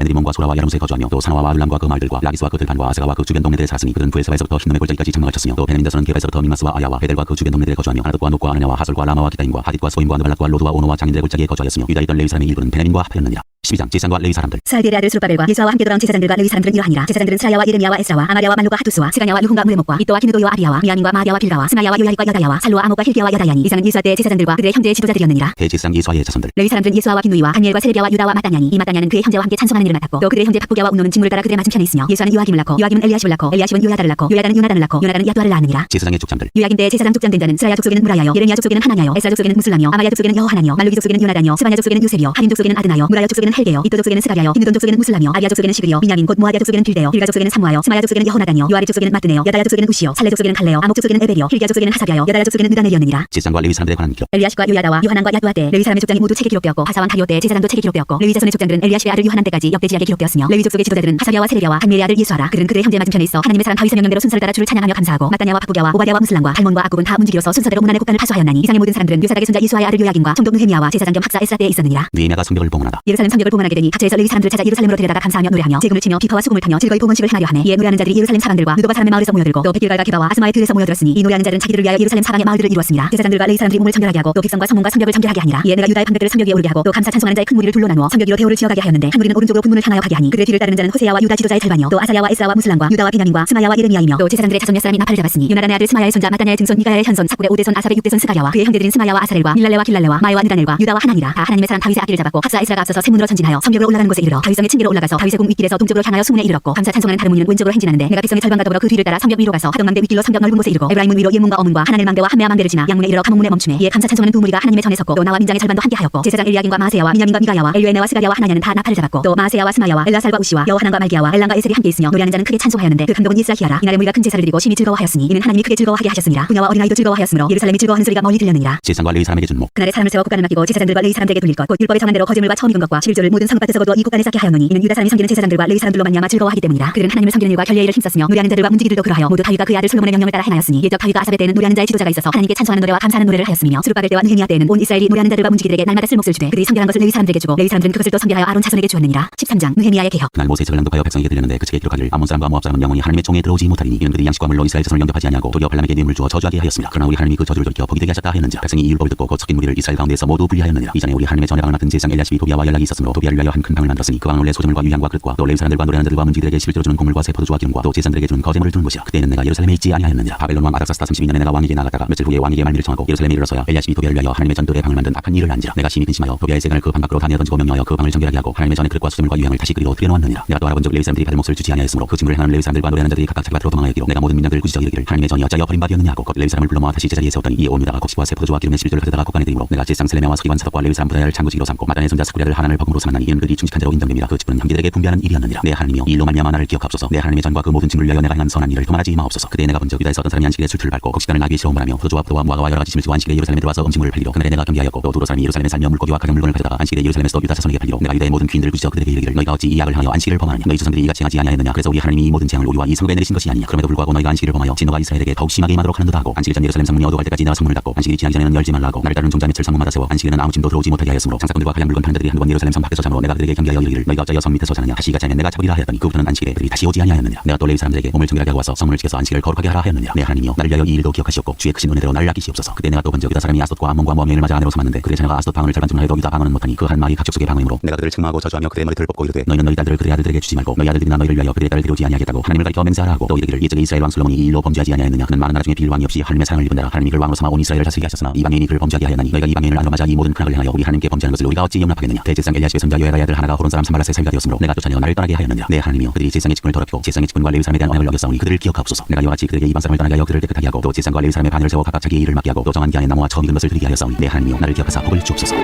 Speaker 1: 에드리몬과 소라와 야름스에 거주하며 또 사나와 아둘람과 그 마을들과 라기스와 그 들판과 아세가와 그 주변 동네들에 살았으니 그들은 부엘세바에서부터 흰놈의 골짜기까지 장막을 쳤으며 또 베냐민 자손은 게바에서부터 민마스와 아야와 베델과 그 주변 동네들에 거주하며 하나독과 녹과 아나냐와 하솔과 라마와 기타임과 하딧과 소임과 느발락과 로드와 오노와 장인들의 골짜기에 거주하였으며 유다에 있던 레위 사람의 일부는 베냐민과 합하였느니라. 12장 제사장과 레위 사람들.
Speaker 2: 스알디엘의 아들 스룹바벨과 예수아와 함께 돌아온 제사장들과 레위 사람들은 이러하니라. 제사장들은 스라야와 예레미야와 에스라와 아마랴와 말로가 하투스와 스가냐와 누훈과 무레목과 이또와 기누도이와 아비야와 미야민과 마디야와 빌가와 스마야와 요야리과 여다야와 살로와 아목과 힐기야와 여다야니 이상은 예수아 때 제사장들과 그들의 형제의 지도자들이었느니라.
Speaker 1: 대제사장 예수아의 자손들.
Speaker 2: 레위 사람들은 예수아와 비누이와 다니엘과 세레비야와 유다와 마따냐니 이 마따냐는 그의 형제와 함께 찬송하는 일을 맡았고 또 그들의 형제 박부야와 운노는 직무를 따라 그들의 맞은편에 있으며 예수아는 요아김을 낳고 요아김은 엘리야십을 낳고 엘리야십은 요야다를 낳고 요야다는 요나단을 낳고 요나단은 야두아를 낳았느니라.
Speaker 1: 제사장의 족장들.
Speaker 2: 요야김 때 제사장 족장된 자는 스라야 족속에는 무라야요 예레미야 족속에는 하나냐요 에스라 족속에는 무슬라며 아마야 족속에는 여호하나뇨 말루기 족속에는 요나다뇨 스바냐 족속에는 요셉이요 하림 족속에는 아드나요 무라야 족속에는 헬게요 이또 족속에는 스가랴요 히느돈 족속에는 무슬라며 아비야 족속에는 시그리요 미냐민 곧 모아디아 족속에는 빌데요 빌가 족속에는 사무아요 스마야 족속에는 여호나다뇨 요아리 족속에는 마뜨네요 여다야 족속에는 우시요 살레 족속에는 갈레요 아목 족속에는 에베리요 힐기야 족속에는 하사비아요 여다야 족속에는 느다넬이었느니라.
Speaker 1: 제사장과 레위 사람들의 관한 기록.
Speaker 2: 엘리야십과 요야다와 요하난과 야두아 때 레위 사람의 족장이 모두 책에 기록되었고 하사왕 다리오 때 제사장도 책에 기록되었고 레위 자손의 족장들은 엘리야십의 아들 요하난 때까지 역대지약에 기록되었으며 레위 족속의 지도자들은 하사비아와 세레비야와 한멜의 아들 예수아라. 그들은 그들의 형제 맞은편에 있어 하나님의 사람 다윗의 명령대로 순서를 따라 주를 찬양하며 감사하고 마따냐와 바부랴와 오바댜와 무슬람과 달몬과 아굽은 다 문지기로서 순서대로 문안의 곡간을 파수하였나니 이상의 모든 사람들은 요사닥의 손자 예수아의 아들 요야긴과 총독 느헤미야와 제사장 겸 학사 에스라 때에 있었느니라.
Speaker 1: 느헤미야가 성벽을 봉헌하다.
Speaker 2: 예루살렘 성벽을 봉헌하게 되니 각처에서 레위 사람들을 찾아 예루살렘으로 데려다가 감사하며 노래하며 제금을 치며 비파와 수금을 타며 즐거이 봉헌식을 행하려 하네. 이에 노래하는 자들이 예루살렘 사람들과 누도바 사람의 마을에서 모여들고 또 베길갈과 게바와 아스마의 들에서 모여들었으니 이 노래하는 자들은 자기들을 위하여 예루살렘 사방의 마을들을 이루었습니다. 제사장들과 레위 사람들이 몸을 청결하게 하고 또 백성과 성문과 성벽을 정결하게 하니라. 이에 내가 유다의 방백들을 성벽 위에 오르게 하고 또 감사 찬송하는 자의 큰 무리를 둘로 나누어 성벽 위로 대오를 지어가게 하였는데 한 무리는 오른쪽으로 분문을 향하여 가게 하니 그들의 뒤를 따르는 자는 호세야와 유다 지도자의 절반이요 또 아사야와 에스라와 무슬람과 유다와 베냐민과 스마야와 예레미야이며 또 제사장들의 자손 몇 사람이 나팔을 잡았으니 유나단의 아들 스마야의 손자 마따냐의 증손 미가야의 현손 사kul의 5대손 아삽의 6대손 스가랴와 그의 형제들인 스마야와 아사렐과 밀랄레와 길랄레와 마이와 느다넬과 유다와 하나니라. 다 하나님의 사람 다윗의 앞길을 잡았고 학사 에스라가 앞서서 세문으로 전진하여 성벽으로 올라가는 곳에 이르러 다윗성의 층계로 올라가서 다윗의 궁 윗길에서 동쪽으로 향하여 수문에 이르렀고 감사 찬송하는 다른 무리는 왼쪽으로 행진하는데 내가 백성의 절반과 더불어 그 뒤를 따라 성벽 위로 가서 하동망대 윗길로 성벽 넓은 곳에 이르고 에브라임문 위로 예문과 어문과 하나넬 망대와 한메아 망대를 지나 양문에 이르러 가문문에 멈추매 이에 감사 찬송하는 두 무리가 하나님의 전에 섰고 또 나와 민장의 절반도 함께 하였고 제사장 엘리야긴과 마아세야와 미냐민과 미가야와 엘류에네와 스가랴와 하나냐는 다 나팔을 잡았고 또 마아세야와 스마야와 엘라살과 우시와 여호하난과 말기야와 엘랑과 에셀이 함께 있으며 노래하는 자는 크게 찬송하였는데 그 감독은 예스라히야라. 이날에 무리가 큰 제사를 드리고 심히 즐거워하였으니 이는 하나님이 크게 즐거워하게 하셨습니다. 부녀와 어린아이도 즐거워하였으므로 예루살렘이 즐거워하는 소리가 멀리 들렸느니라.
Speaker 1: 제사장과 레위 사람에게 준목.
Speaker 2: 그날에 사람을 세워 국간을 맡기고 제사장들과 레위 사람들에게 돌릴 것 곧 율법에 정한 대로 거제물과 처음 익은 것과 11조를 모든 성읍밭에서 거두어 이 국간에 쌓게 하였노니 이는 유다 사람이 섬기는 제사장들과 레위 사람들로 말미암아 즐거워하기 때문이라. 그들은 하나님을 섬기는 일과 결례의 일을 힘썼으며 노래하는 자들과 문지기들도 그러하여 모두 다윗과 그의 아들 솔로몬의 명령을 따라 행하였으니 예적 다윗과 아삽의 때에는 노래하는 자의 지도자가 있어서 하나님께 찬송하는 노래와 감사하는 노래를 하였으며 스룹바벨 때와 느헤미야 때에는 온 이스라엘이 노래하는 자들과 문지기들에게 날마다 쓸 몫을 주되 그들이 섬겨한 것을 레위 사람들에게 주고 레위 사람들은 그것을 또 섬겨하여 아론 자손에게 주었느니라. 13장 느헤미야의 개혁.
Speaker 1: 그날 모세 책을 낭독하여 백성에게 들렸는데 그 책에 기록하기를 아몬 사람과 모압 사람은 영원히 하나님의 총에 들어오지 못하리니 이는 그들이 양식과 물로 이스라엘 자손을 영접하지 아니하고 도리어 발람에게 뇌물 주어 저주하게 하였습니다. 그러나 우리 하나님이 그 저주를 돌이켜 복이 되게 하셨다 하였는지 백성이 이 율법을 듣고 곧 섞인 무리를 이스라엘 가운데에서 모두 분리하였느니라. 이전에 우리 하나님의 전에 방을 맡은 제사장 엘리야십이 도비아와 연락이 있었으므로 도비아를 위하여 한 큰 방을 만들었으니 그 방은 원래 소재물과 유향과 그릇과 또 레위 사람들과 노래하는 자들과 문지기들에게 11조로 주는 곡물과 새 포도주와 기름과 또 제사장들에게 주는 거제물을 두는 것이라. 그때는 내가 예루살렘에 있지 아니하였느니라. 바벨론 왕 아닥사스다 32년에 내가 왕에게 나갔다가 며칠 후에 왕에게 말미를 청하고 예루살렘에 이르러서야 엘리야십이 도비아를 위하여 하나님의 전돌의 방을 만든 악한 일을 안지라. 내가 심히 근심하여 도비아의 세간을 그 방 밖으로 다 내어 던지고 명령하여 그 방을 정결하게 하고 하나님의 전에 그릇과 수제물과 유향을 다시 그리로 들여놓았느니라. 내가 또 알아본즉 레위 사람들이 받을 몫을 주지 아니하였으므로 그 짐을 행하는 레위 사람들과 노래하는 자들이 각각 자기 밭으로 도망하였기로 내가 모든 민장들 꾸짖어 이르기를 하나님의 전이 어찌하여 버린 바 되었느냐 하고 곧 레위 사람을 불러 모아 다시 제자리에 세웠더니 이에 온 유다가 곡식과 새 포도주와 기름의 11조를 가져다가 곡간에 드림으로 내가 제사장 셀레메와 서기관 사독과 레위 사람 부다야를 창구지기로 삼고 마단의 손자 사쿠랴를 하나를 버금으로 삼았나니 이는 그들이 충직한 자로 인정됩니다. 그 직분은 형제들에게 분배하는 일이었느니라. 내 하나님이여 이 일로 말미암아 나를 기억하옵소서. 내 하나님의 전과 그 모든 짐을 위하여 내가 행한 선한 일을 도말하지 마옵소서. 그때 내가 본즉 유다에서 어떤 사람이 안식일에 술투를 밟고 곡식단을 나귀의 시험을 하며 포도주와 포도와 무화과와 여러 가지 짐을 지고 안식일에 예루살렘에 들어와서 음식물을 팔리로 그날에 내가 경계하였고 또 두로 사람이 예루살렘에 살며 물고기와 각종 물건을 가져다가 안식일에 예루살렘에서 유다 자손에게 팔리로 내가 유다의 모든 귀인들을 꾸짖어 그들에게 이르기를 너희가 어찌 이 악을 하여 안식일을 범하느냐. 너희 조상들이 이같이 행하지 아니하였느냐. 그래서 우리 하나님이 이 모든 재앙을 우리와 이 성읍에 내리신 것이 아니냐. 그럼에도 불구하고 너희가 안식일을 범하여 진노가 이스라엘에게 더욱 심하게 임하도록 하는도다 하고 안식일 전 예루살렘 성문이 어두워갈 때까지 내가 성문을 닫고 안식일이 지나기 전에는 열지 말라 하고 나를 따르는 종자 밑을 성문마다 세워 안식일에는 아무 짐도 들어오지 못하게 하였으므로 장사꾼들과 가장 물건 파는 자들이 한두 번 예루살렘 성 밖에서 잠으로 내가 그들에게 경계하여 이르기를 너희가 어찌하여 성 밑에서 자느냐. 다시 이같이 하면 내가 잡으리라 하였더니 그부터는 안식일에 그들이 다시 오지 아니하였느니라. 내가 또 레위 사람들에게 몸을 정결하게 하고 와서 성문을 지켜서 안식일을 거룩하게 하라 하였느니라. 내 하나님이여 나를 위하여 이 일도 기억하시옵고 주의 크신 은혜대로 나를 아끼시옵소서. 그때 내가 또 본적 유다 사람이 아스돗과 암몬과 모함을 맞아 아내로 삼았는데 그들의 자녀가 아스돗 방언을 절반쯤 하여도 유다 방언은 못하니 그 한 말이 각족 속의 방언이므로 내가 그들을 책망하고 저주하며 그들의 머리털을 뽑고 이르되 너희는 너희 딸들을 그들의 아들들에게 주지 말고 너희 아들들이나 너희를 위하여 그들의 딸을 데려오지 아니하겠다고 하나님을 가리켜 맹세하라 하고 또 이르기를 이전에 이스라엘 왕 솔로몬이 이 일로 범죄하지 아니하였느냐. 그는 많은 나라 중에 비일 왕이 없이 하나님의 사랑을 입은 자라. 하나님이 그를 왕으로 삼아 온 이스라엘을 다스리게 하셨으나 이방인이 그를 범죄하게 하였나니 너희가 이방인을 안으로 맞아 이 모든 큰악을 행하여 우리 하나님께 범죄하는 것을 우리가 어찌 용납하겠느냐. 대제사장 엘리야십의 손자 요야다의 아들 하나가 호론 사람 산발랏의 살가 되었으므로 내가 쫓아내어 나를 떠나게 하였느니라. 내 하나님이여 그들이 제사장의 직분을 더럽히고 제사장의 직분과 레위 사람에 대한 언약을 어겼사오니 그들을 기억하옵소서. 내가 이와 같이 그들에게 이방 사람을 떠나게 하여 그들을 깨끗하게 하고 또 제사장과 레위 사람의 반열을 세워 각각 자기의 일을 맡게 하고 또 정한 기한에 나무와 처음 익은 것을 드리게 하였사오니 내 하나님이여 나를 기억하사 복을 주옵소서.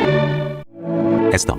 Speaker 1: 에스더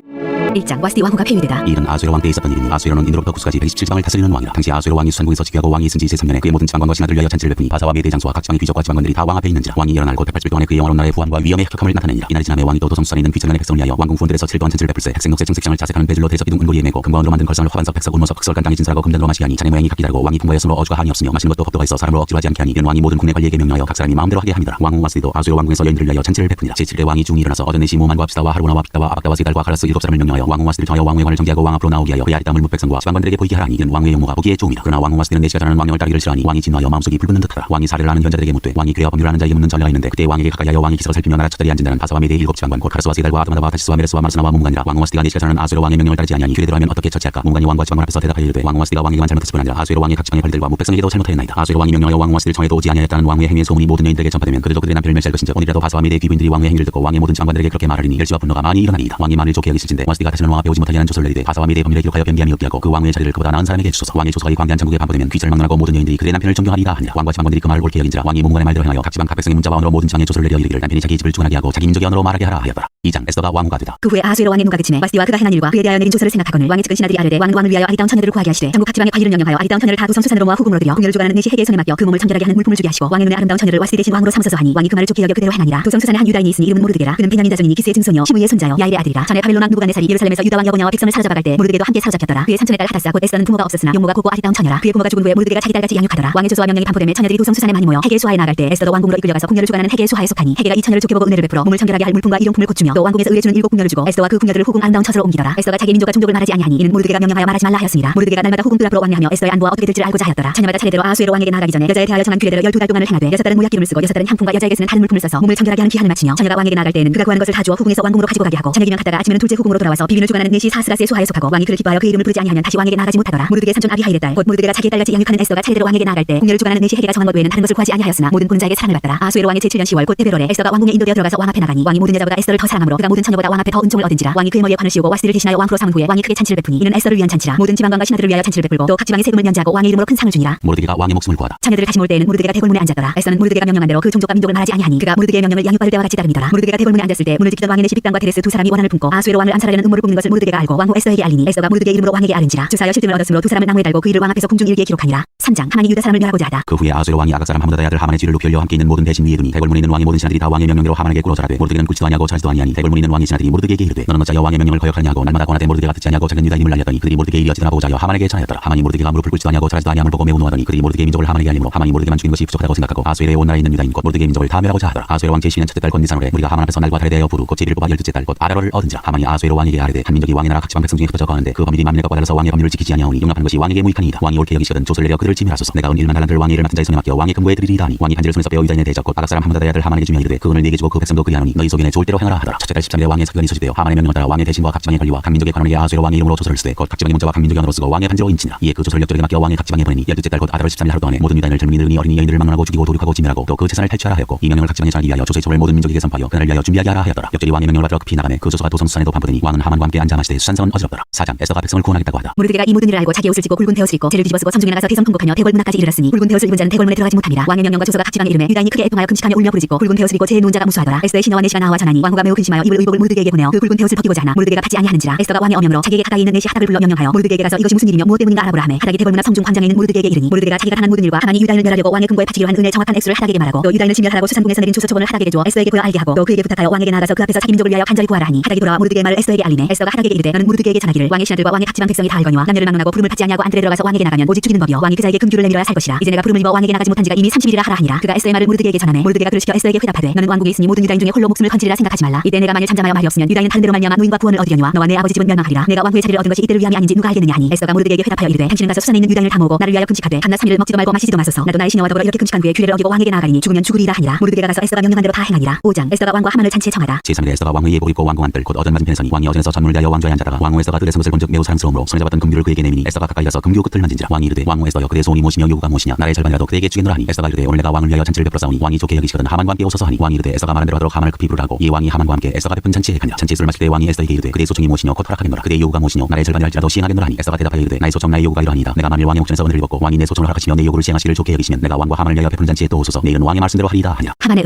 Speaker 2: 1장 와스디 왕후가 폐위되다.
Speaker 1: 이 일은 아수에로 왕 때에 있었던 일이니 아수에로는 인도로부터 구스까지 127지방을 다스리는 왕이라. 당시 아수에로 왕이 수산국에서 즉위하고 왕이 있은 지 23년에 그의 모든 지방관과 신하들을 위하여 잔치를 베푸니 바사와 메대 장수와 각 지방의 귀족과 지방관들이 다 왕 앞에 있는지라. 왕이 일어날 곧 108일 동안에 그의 영화로운 나라의 부함과 위엄의 혁혁함을 나타내니라. 이날이 지나매 왕이 또 도성수산에 있는 귀천년의 백성을 위하여 왕궁 후원들에서 7동안 잔치를 베풀세. 백색 녹색 청색장을 자색하는 배줄로 대저 기둥 은고리에 메고 금관으로 만든 걸상을 화반석 백석 운모석 흑설 간장이 진설하고 금단으로 마시게 하니 자네 모양이 각기 다르고 왕이 풍부하였으므로 어주가 한이 없으며 마시는 것도 법도가 있어 사람을 억지로 하지 않게 하니 이는 왕이 모든 국내 관리에게 명령하여 각 사람이 마음대로 하게 함이더라. 왕후 와스디도 아수에로 왕궁에서 여인들을 위하여 잔치를 베푸니라. 제7대 왕이 중이 일어나서 어전네시 모만과 압시다와 하루나와 빅다와 아박다와 세달과 가라스 7사람을 명령하여 왕후 와스디를 정하여 왕후의 관을 정지하고 왕 앞으로 나오게 하여 그의 아리따움을 뭇백성과 지방관들에게 보이게 하라니 이는 왕후의 용모가 보기에 좋음이라. 그러나 왕후 와스디는 내시가 전하는 왕명을 따르기를 싫어하니 왕이 진노하여 마음속이 불붙는 듯하더라. 왕이 사례를 아는 현자들에게 묻되 왕이 괴와 법률을 아는 자에게 묻는 전례가 있는데 그때 왕에게 가까이하여 왕의 기색을 살피며 나라 첫자리에 앉은 자는 바사와 메대의 7지방관 곧 가라스와 세달과 아드마다와 다시스와 메레스와 마르스나와 문관이라. 왕후 와스디가 내시가 전하는 아수에로 왕의 명령을 따르지 아니하니 규례대로 하면 어떻게 처치할까. 문관이 왕과 지방관 앞에서 대답하여 이르되 왕후 와스디가 왕에게만 잘못했을 뿐 아니라 아수에로 왕의 각 지방의 관리들과 뭇백성에게도 잘못하였나이다. 아수에로 왕이 명령하여 왕후 와스디를 정해도 오지 아니하였다는 왕후의 행위의 소문이 모든 여인들에게 전파되면 그들도 그들의 남편을 멸시할 것인즉 오늘이라도 바사와 메대의 귀부인들이 왕후의 행위를 듣고 왕의 모든 지방관들에게 그렇게 말하리니 멸시와 분노가 많이 일어나리이다. 왕이 말을 좋게 여기실진데 와스디가 다시는 왕 앞에 오지 못하게 하는 조서를 내리되 바사와 메대의 법률에 기록하여 변비함이 없게 하고 그 왕후의 자리를 그보다 나은 사람에게 주소서. 왕의 조서가 이 광대한 전국에 반포되면 귀절을 막론하고 모든 여인들이 그들의 남편을 존경하리라 하니라. 왕과 지방관들이 그 말을 옳게 여긴지라. 왕이 문관의 말대로 행하여 각 지방 각 백성의 문자와 언어로 모든 지방에 조서를 내려 이르기를 남편이 자기 집을 주관하게 하고 자기 민족의 언어로 말하게 하라 하였더라. 2장 에스더가 왕후가 되다.
Speaker 2: 그 후에 아수에로 왕의 눈가 그치매 와스디와 그가 행한 일과 그에 대하여 내린 조서를 생각하거늘 왕의 측근 신하들이 아뢰되 왕을 위하여 아리따운 처녀들을 구하게 하시되 전국 각 지방의 관리를 명령하여 아리따운 처녀를 다 도성수산으로 모아 후궁으로 들여 궁녀를 주관하는 내시 해계의 손에 맡겨 그 몸을 청결하게 하는 물품을 주게 하시고 왕의 눈에 아름다운 처녀를 와스디 대신 왕으로 삼으소서 하니 왕이 그 말을 좋게 여겨 그대로 행하니라. 도성수산에 한 유다인이 있으니 이름은 모르드게라. 그는 베냐민 자손이니 기스의 증손이요 시므이의 손자요 야일의 아들이라. 전에 바벨론 왕 느부갓네살이 예루살렘에서 유다 왕 여고냐와 백성을 사로잡아갈 때 모르드게도 함께 사로잡혔더라. 그의 삼촌의 딸 하다스아 곧 에스더는 부모가 없었으나 용모가 고고 아리따운 처녀라. 그의 부모가 죽은 후에 모르드게가 자기 딸같이 양육하더라. 왕의 조서와 명령이 반포되매 처녀들이 도성수산에 많이 모여 해계의 수하에 나아갈 때 에스더도 왕궁으로 이끌려가서 궁녀를 주관하는 해계의 수하에 속하니 해계가 이 처녀를 좋게 보고 은혜를 베풀어 몸을 청결하게 할 물품과 일용품을 곧 주며 또 왕궁에서 의뢰 주는 7궁녀를 주고 에스더와 그 궁녀들을 후궁 아름다운 처소로 옮기더라. 에스더가 자기 민족과 종족을 말하지 아니하니 이는 모르드게가 명령하여 말하지 말라 하였습니다. 모르드게가 날마다 후궁 뜰 앞으로 왕래하며 에스더의 안부와 어떻게 될지를 알고자 하였더라. 처녀마다 차례대로 아수에로 왕에게 나아가기 전에 여자에 대하여 정한 규례대로 12달 동안을 행하되 6달은 모약 기름을 쓰고 6달은 향품과 여자에게 쓰는 다른 물품을 써서 몸을 청결하게 하는 귀한을 마치며 처녀가 왕에게 나아갈 때에는 그가 구하는 것을 다 주어 후궁에서 왕궁으로 가지고 가게 하고 저녁이면 갔다가 아침에는 둘째 후궁으로 돌아와서 비빈을 주관하는 내시 사스가스의 수하에 속하고 왕이 그를 기뻐하여 그 이름을 부르지 아니하면 다시 왕에게 나아가지 못하더라. 모르드게 삼촌 아비하일의 딸 곧 모르드게가 자기의 딸같이 양육하는 에스더가 차례대로 왕에게 나아갈 때 궁녀를 주관하는 내시 해계가 정한 것 외에는 다른 것을 구하지 아니하였으나 모든 보는 자에게 사랑을 받더라. 아수에로 왕의 제7년 10월 곧 데베롤에 에스더가 왕궁에 인도되어 들어가서 왕 앞에 나가니 왕이 모든 여자보다 에스더를 더 사랑하므로 그가 모든 처녀보다 왕 앞에 더 은총을 얻은지라. 왕이 그의 머리에 관을 씌우고 와스디를 대신하여 왕으로 삼은 후에 왕이 크게 잔치를 베푸니 이는 에스더를 위한 잔치라. 모든 지방관과 신하들을 위하여 잔치를 베풀고 또 각 지방의 세금을 면제하고 왕의 이름으로 큰 상을 주니라.
Speaker 1: 모르드게가 왕의 목숨을 구하다.
Speaker 2: 처녀들을 다시 모을 때에는 모르드게가 대궐문에 앉았더라. 에스더는 모르드게가 명령한 대로 그 종족과 민족을 말하지 아니하니 그가 모르드게의 명령을 양육받을 때와 같이 따릅니더라. 모르드게가 대궐문에 앉았을 때 문을 지키던 왕의 내시 빅단과 데레스 두 사람이 원한을 품고 아수에로 왕을 암살하려는 음모를 꾸민 것을 모르드게가 알고 왕후 에스더에게 알리니 에스더가 모르드게의 이름으로 왕에게 아른지라. 주사하여 실등을 얻었으므로 두 사람을 나무에 달고 그 일을 왕 앞에서 궁중 일기에 기록하니라. 3장 하만이 유다 사람을 멸하고자 하다.
Speaker 1: 그 후에 아수에로 왕이 아각 사람 하므다다의 아들 하만의 쥐를 높이 올려 함께 있는 모든 대신 위에 두니 대궐문에 있는 왕의 모든 신하들이 다 왕의 명령대로 하만에게 꿇어절하되 모르드게는 굴지도 아니하고 잘지도 아니하니 대궐문에 있는 왕의 신하들이 모르드게에게 이르되 너는 어찌하여 왕의 명령을 거역하냐 하고 날마다 권하되 모르드게가 듣지 아니하고 작은 유다 이름을 알렸더니 그들이 모르드게의 일이 어찌되나 보고자 하여 하만에게 전하였더라. 하만이 모르드게가 무릎을 꿇지도 아니하고 잘지도 아니함을 보고 매우 노하더니 그들이 모르드게의 민족을 하만에게 알림으로 하만이 모르드게만 죽인 것이 부족하다고 생각하고 아수에로의 온 나라에 있는 유다인 곧 모르드게의 민족을 다 멸하고자 하더라. 아수에로 왕 제12년 첫째 달곧 니산월에 무리가 하만 앞에서 날과 달에 대하여 부르 곧 제1일 뽑아 12째 달곧 아라를 얻은지라. 하만이 아수에로 왕에게 아뢰되 한 민족이 왕의 나라 각 지방 백성 중에 흩어져 가는데 그 법률이 만민과 달라서 왕의 법률을 지키지 아니하오니 용납하는 것이 왕에게 무익하니이다. 왕이 옳게 여기시거든 조서를 내려 그들을 지멸하소서. 내가 은 1만 달란트를 왕의 일을 맡은 자의 손에 맡겨 왕의 근무에 드리리라 하니 왕이 반지를 손에서 빼어 유다인의 대적 곧 아각 사람 하므다다의 아들 하만에게 주며 이르되 그 은을 네게 주고 그 백성도 그리하노니 너희 소견에 좋을 대로 행하라 하더라. 첫째 달 13일에 왕의 사견이 소집되어 하만의 명령을 따라 왕의 대신과 각 지방의 관리와 각 민족의 관원에게 아수에로 왕의 이름으로 조서를 쓰되 곧 각 지방의 문자와 각 민족의 언어로 쓰고 왕의 반지로 인치니라. 이에 그 조서를 역적에게 맡겨 왕의 각 지방에 보내니 12째 달곧 아달 13일 하루 동안에 모든 유다인을 젊은이 늙은이 어린이 여인들을 막론하고 죽이고 도륙하고 지멸하고 또 그 재산을 탈취하라 하였고 이 명령을 각 지방에 전하기 위하여 조서의 첩을 모든 민족에게 선포하여 그날을 위하여 준비하게 하라 하였더라. 역적이 왕의 명령을 받들어 급히 나가매 그 조서가 도성수산에도 반포되니 왕은 하만과 함께 앉아 마시되 수산성은 어지럽더라. 4장 에스더가 백성을 구원하겠다고 하다.
Speaker 2: 모르드게가 이 모든 일을 알고 자기 옷을 찢고 굵은 베옷을 입고 재를 뒤집어 쓰고 성중에 나가서 대성 통곡하며 대궐 문화까지 이르렀으니 굵은 베옷을 입은 자는 대궐문에 들어가지 못함이라. 왕의 명령과 조서가 각 지방에 이르매 유다인이 크게 애통하여 금식하며 울며 부르짖고 굵은 베옷을 입고 재에 누운 자가 무수하더라. 에스더의 시녀와 내시가 나와 전하니 왕후가 매우 근심하여 입을 의복을 모르드게에게 보내어 그 굵은 베옷을 벗기고자 하나 모르드게가 받지 아니하는지라. 에스더가 왕의 어명으로 자기에게 가까이 있는 내시 하닥을 불러 명령하여 모르드게에게 가서 이것이 무슨 일이며 무엇 때문인가 알아보라 하매 하닥이 대궐문화 성중 광장에 있는 모르드게에게 이르니 모르드게가 자기가 당한 모든 일과 하만이 유다인을 멸하려고 왕의 금고에 바치기로 한 은의 정확한 액수를 하닥에게 말하고 또 유다인을 진멸하라고 수산궁에서 내린 조서 초본을 하닥에게 주어 에스더에게 보여 알게 하고 또 그에게 부탁하여 왕에게 나아가서 그 앞에서 자기 민족을 위하여 간절히 구하라 하니 하닥이 돌아와 모르드게의 말을 에스더에게 알리매 에스더가 하닥에게 이르되 너는 모르드게에게 전하기를 왕의 신하들과 왕의 각 지방 백성이 다 알거니와 남녀를 막론하고 부름을 받지 아니하고 안뜰에 들어가서 왕에게 나가면 오직 죽이는 법이요 왕이 그 자에게 금규를 내밀어야 살 것이라. 이제 내가 부름을 입어 왕에게 나가지 못한 지가 이미 30일이라 하라 하니라. 그가 에스더의 말을 모르드게에게 전하매 모르드게가 그를 시켜 에스더에게 회답하되 너는 왕국에 있으니 모든 유다인 중에 홀로 목숨을 건지리라 생각하지 말라. 이때 내가 만일 잠잠하여 말이 없으면 유다인은 다른 데로 말미암아 노임과 구원을 얻으려니와 너와 내 아버지 집은 멸망하리라. 내가 왕후의 자리를 얻은 것이 이때를 위함이 아닌지 누가 알겠느냐 하니 에스더가 모르드게에게 회답하여 이르되 당신은 가서 수산에 있는 유다인을 다 모으고 나를 위하여 금식하되 밤낮 3일을 먹지도 말고 마시지도 마소서. 나도 나의 시녀와 더불어 이렇게 금식한 후에 규례를 어기고 왕에게 나아가리니 죽으면 죽으리라 하니라. 모르드게가 가서 에스더가 명령한 대로 다 행하니라. 5장 에스더가 왕과 하만을 잔치에 청하다.
Speaker 1: 제3일에 에스더가 왕의 예복을 입고 왕궁 안뜰 곧 어전 맞은편에 서니 왕이 어전에서 전문을 다하여 왕좌에 앉았다가 왕후 에스더가 뜰에 선 것을 본즉 매우 사랑스러움으로 손에 잡았던 금규를 그에게 내미니 에스더가 가까이 가서 금규 끝을 만진지라. 왕이 이르되 왕후 에스더여 그대의 소원이 무엇이며 요구가 무엇이냐 나라의 절반이라도 그대에게 주겠노라 하니 에스더가 이르되 오늘 내가 왕을 위하여 잔치를 베풀어 싸우니 왕이 좋게 여기시거든 하만과 함께 오소서 하니 왕이 이르되 에스더가 말한 대로 하도록 하만을 급히 부르라고 이 왕이 하만과 함께 에스더가 베푼 잔치에 가니라. 잔치에 술을 마실 때 왕이 에스더에게 이르되 그대의 소청이 무엇이뇨 곧 허락하겠노라. 그대의 요구가 무엇이뇨 나라의 절반이랄지라도 시행하겠노라 하니 에스더가 대답하여 이르되 나의 소청 나의 요구가 이러하니이다. 내가 만일 왕의 목전에서 은을 입었고 왕이 내 소청을 허락하시며 내 요구를 시행하시기를 좋게 여기시면 내가 왕과 하만을 위하여 베푼 잔치에 또 오소서. 내일은 왕의 말씀대로 하리이다 하니라.
Speaker 2: 하만의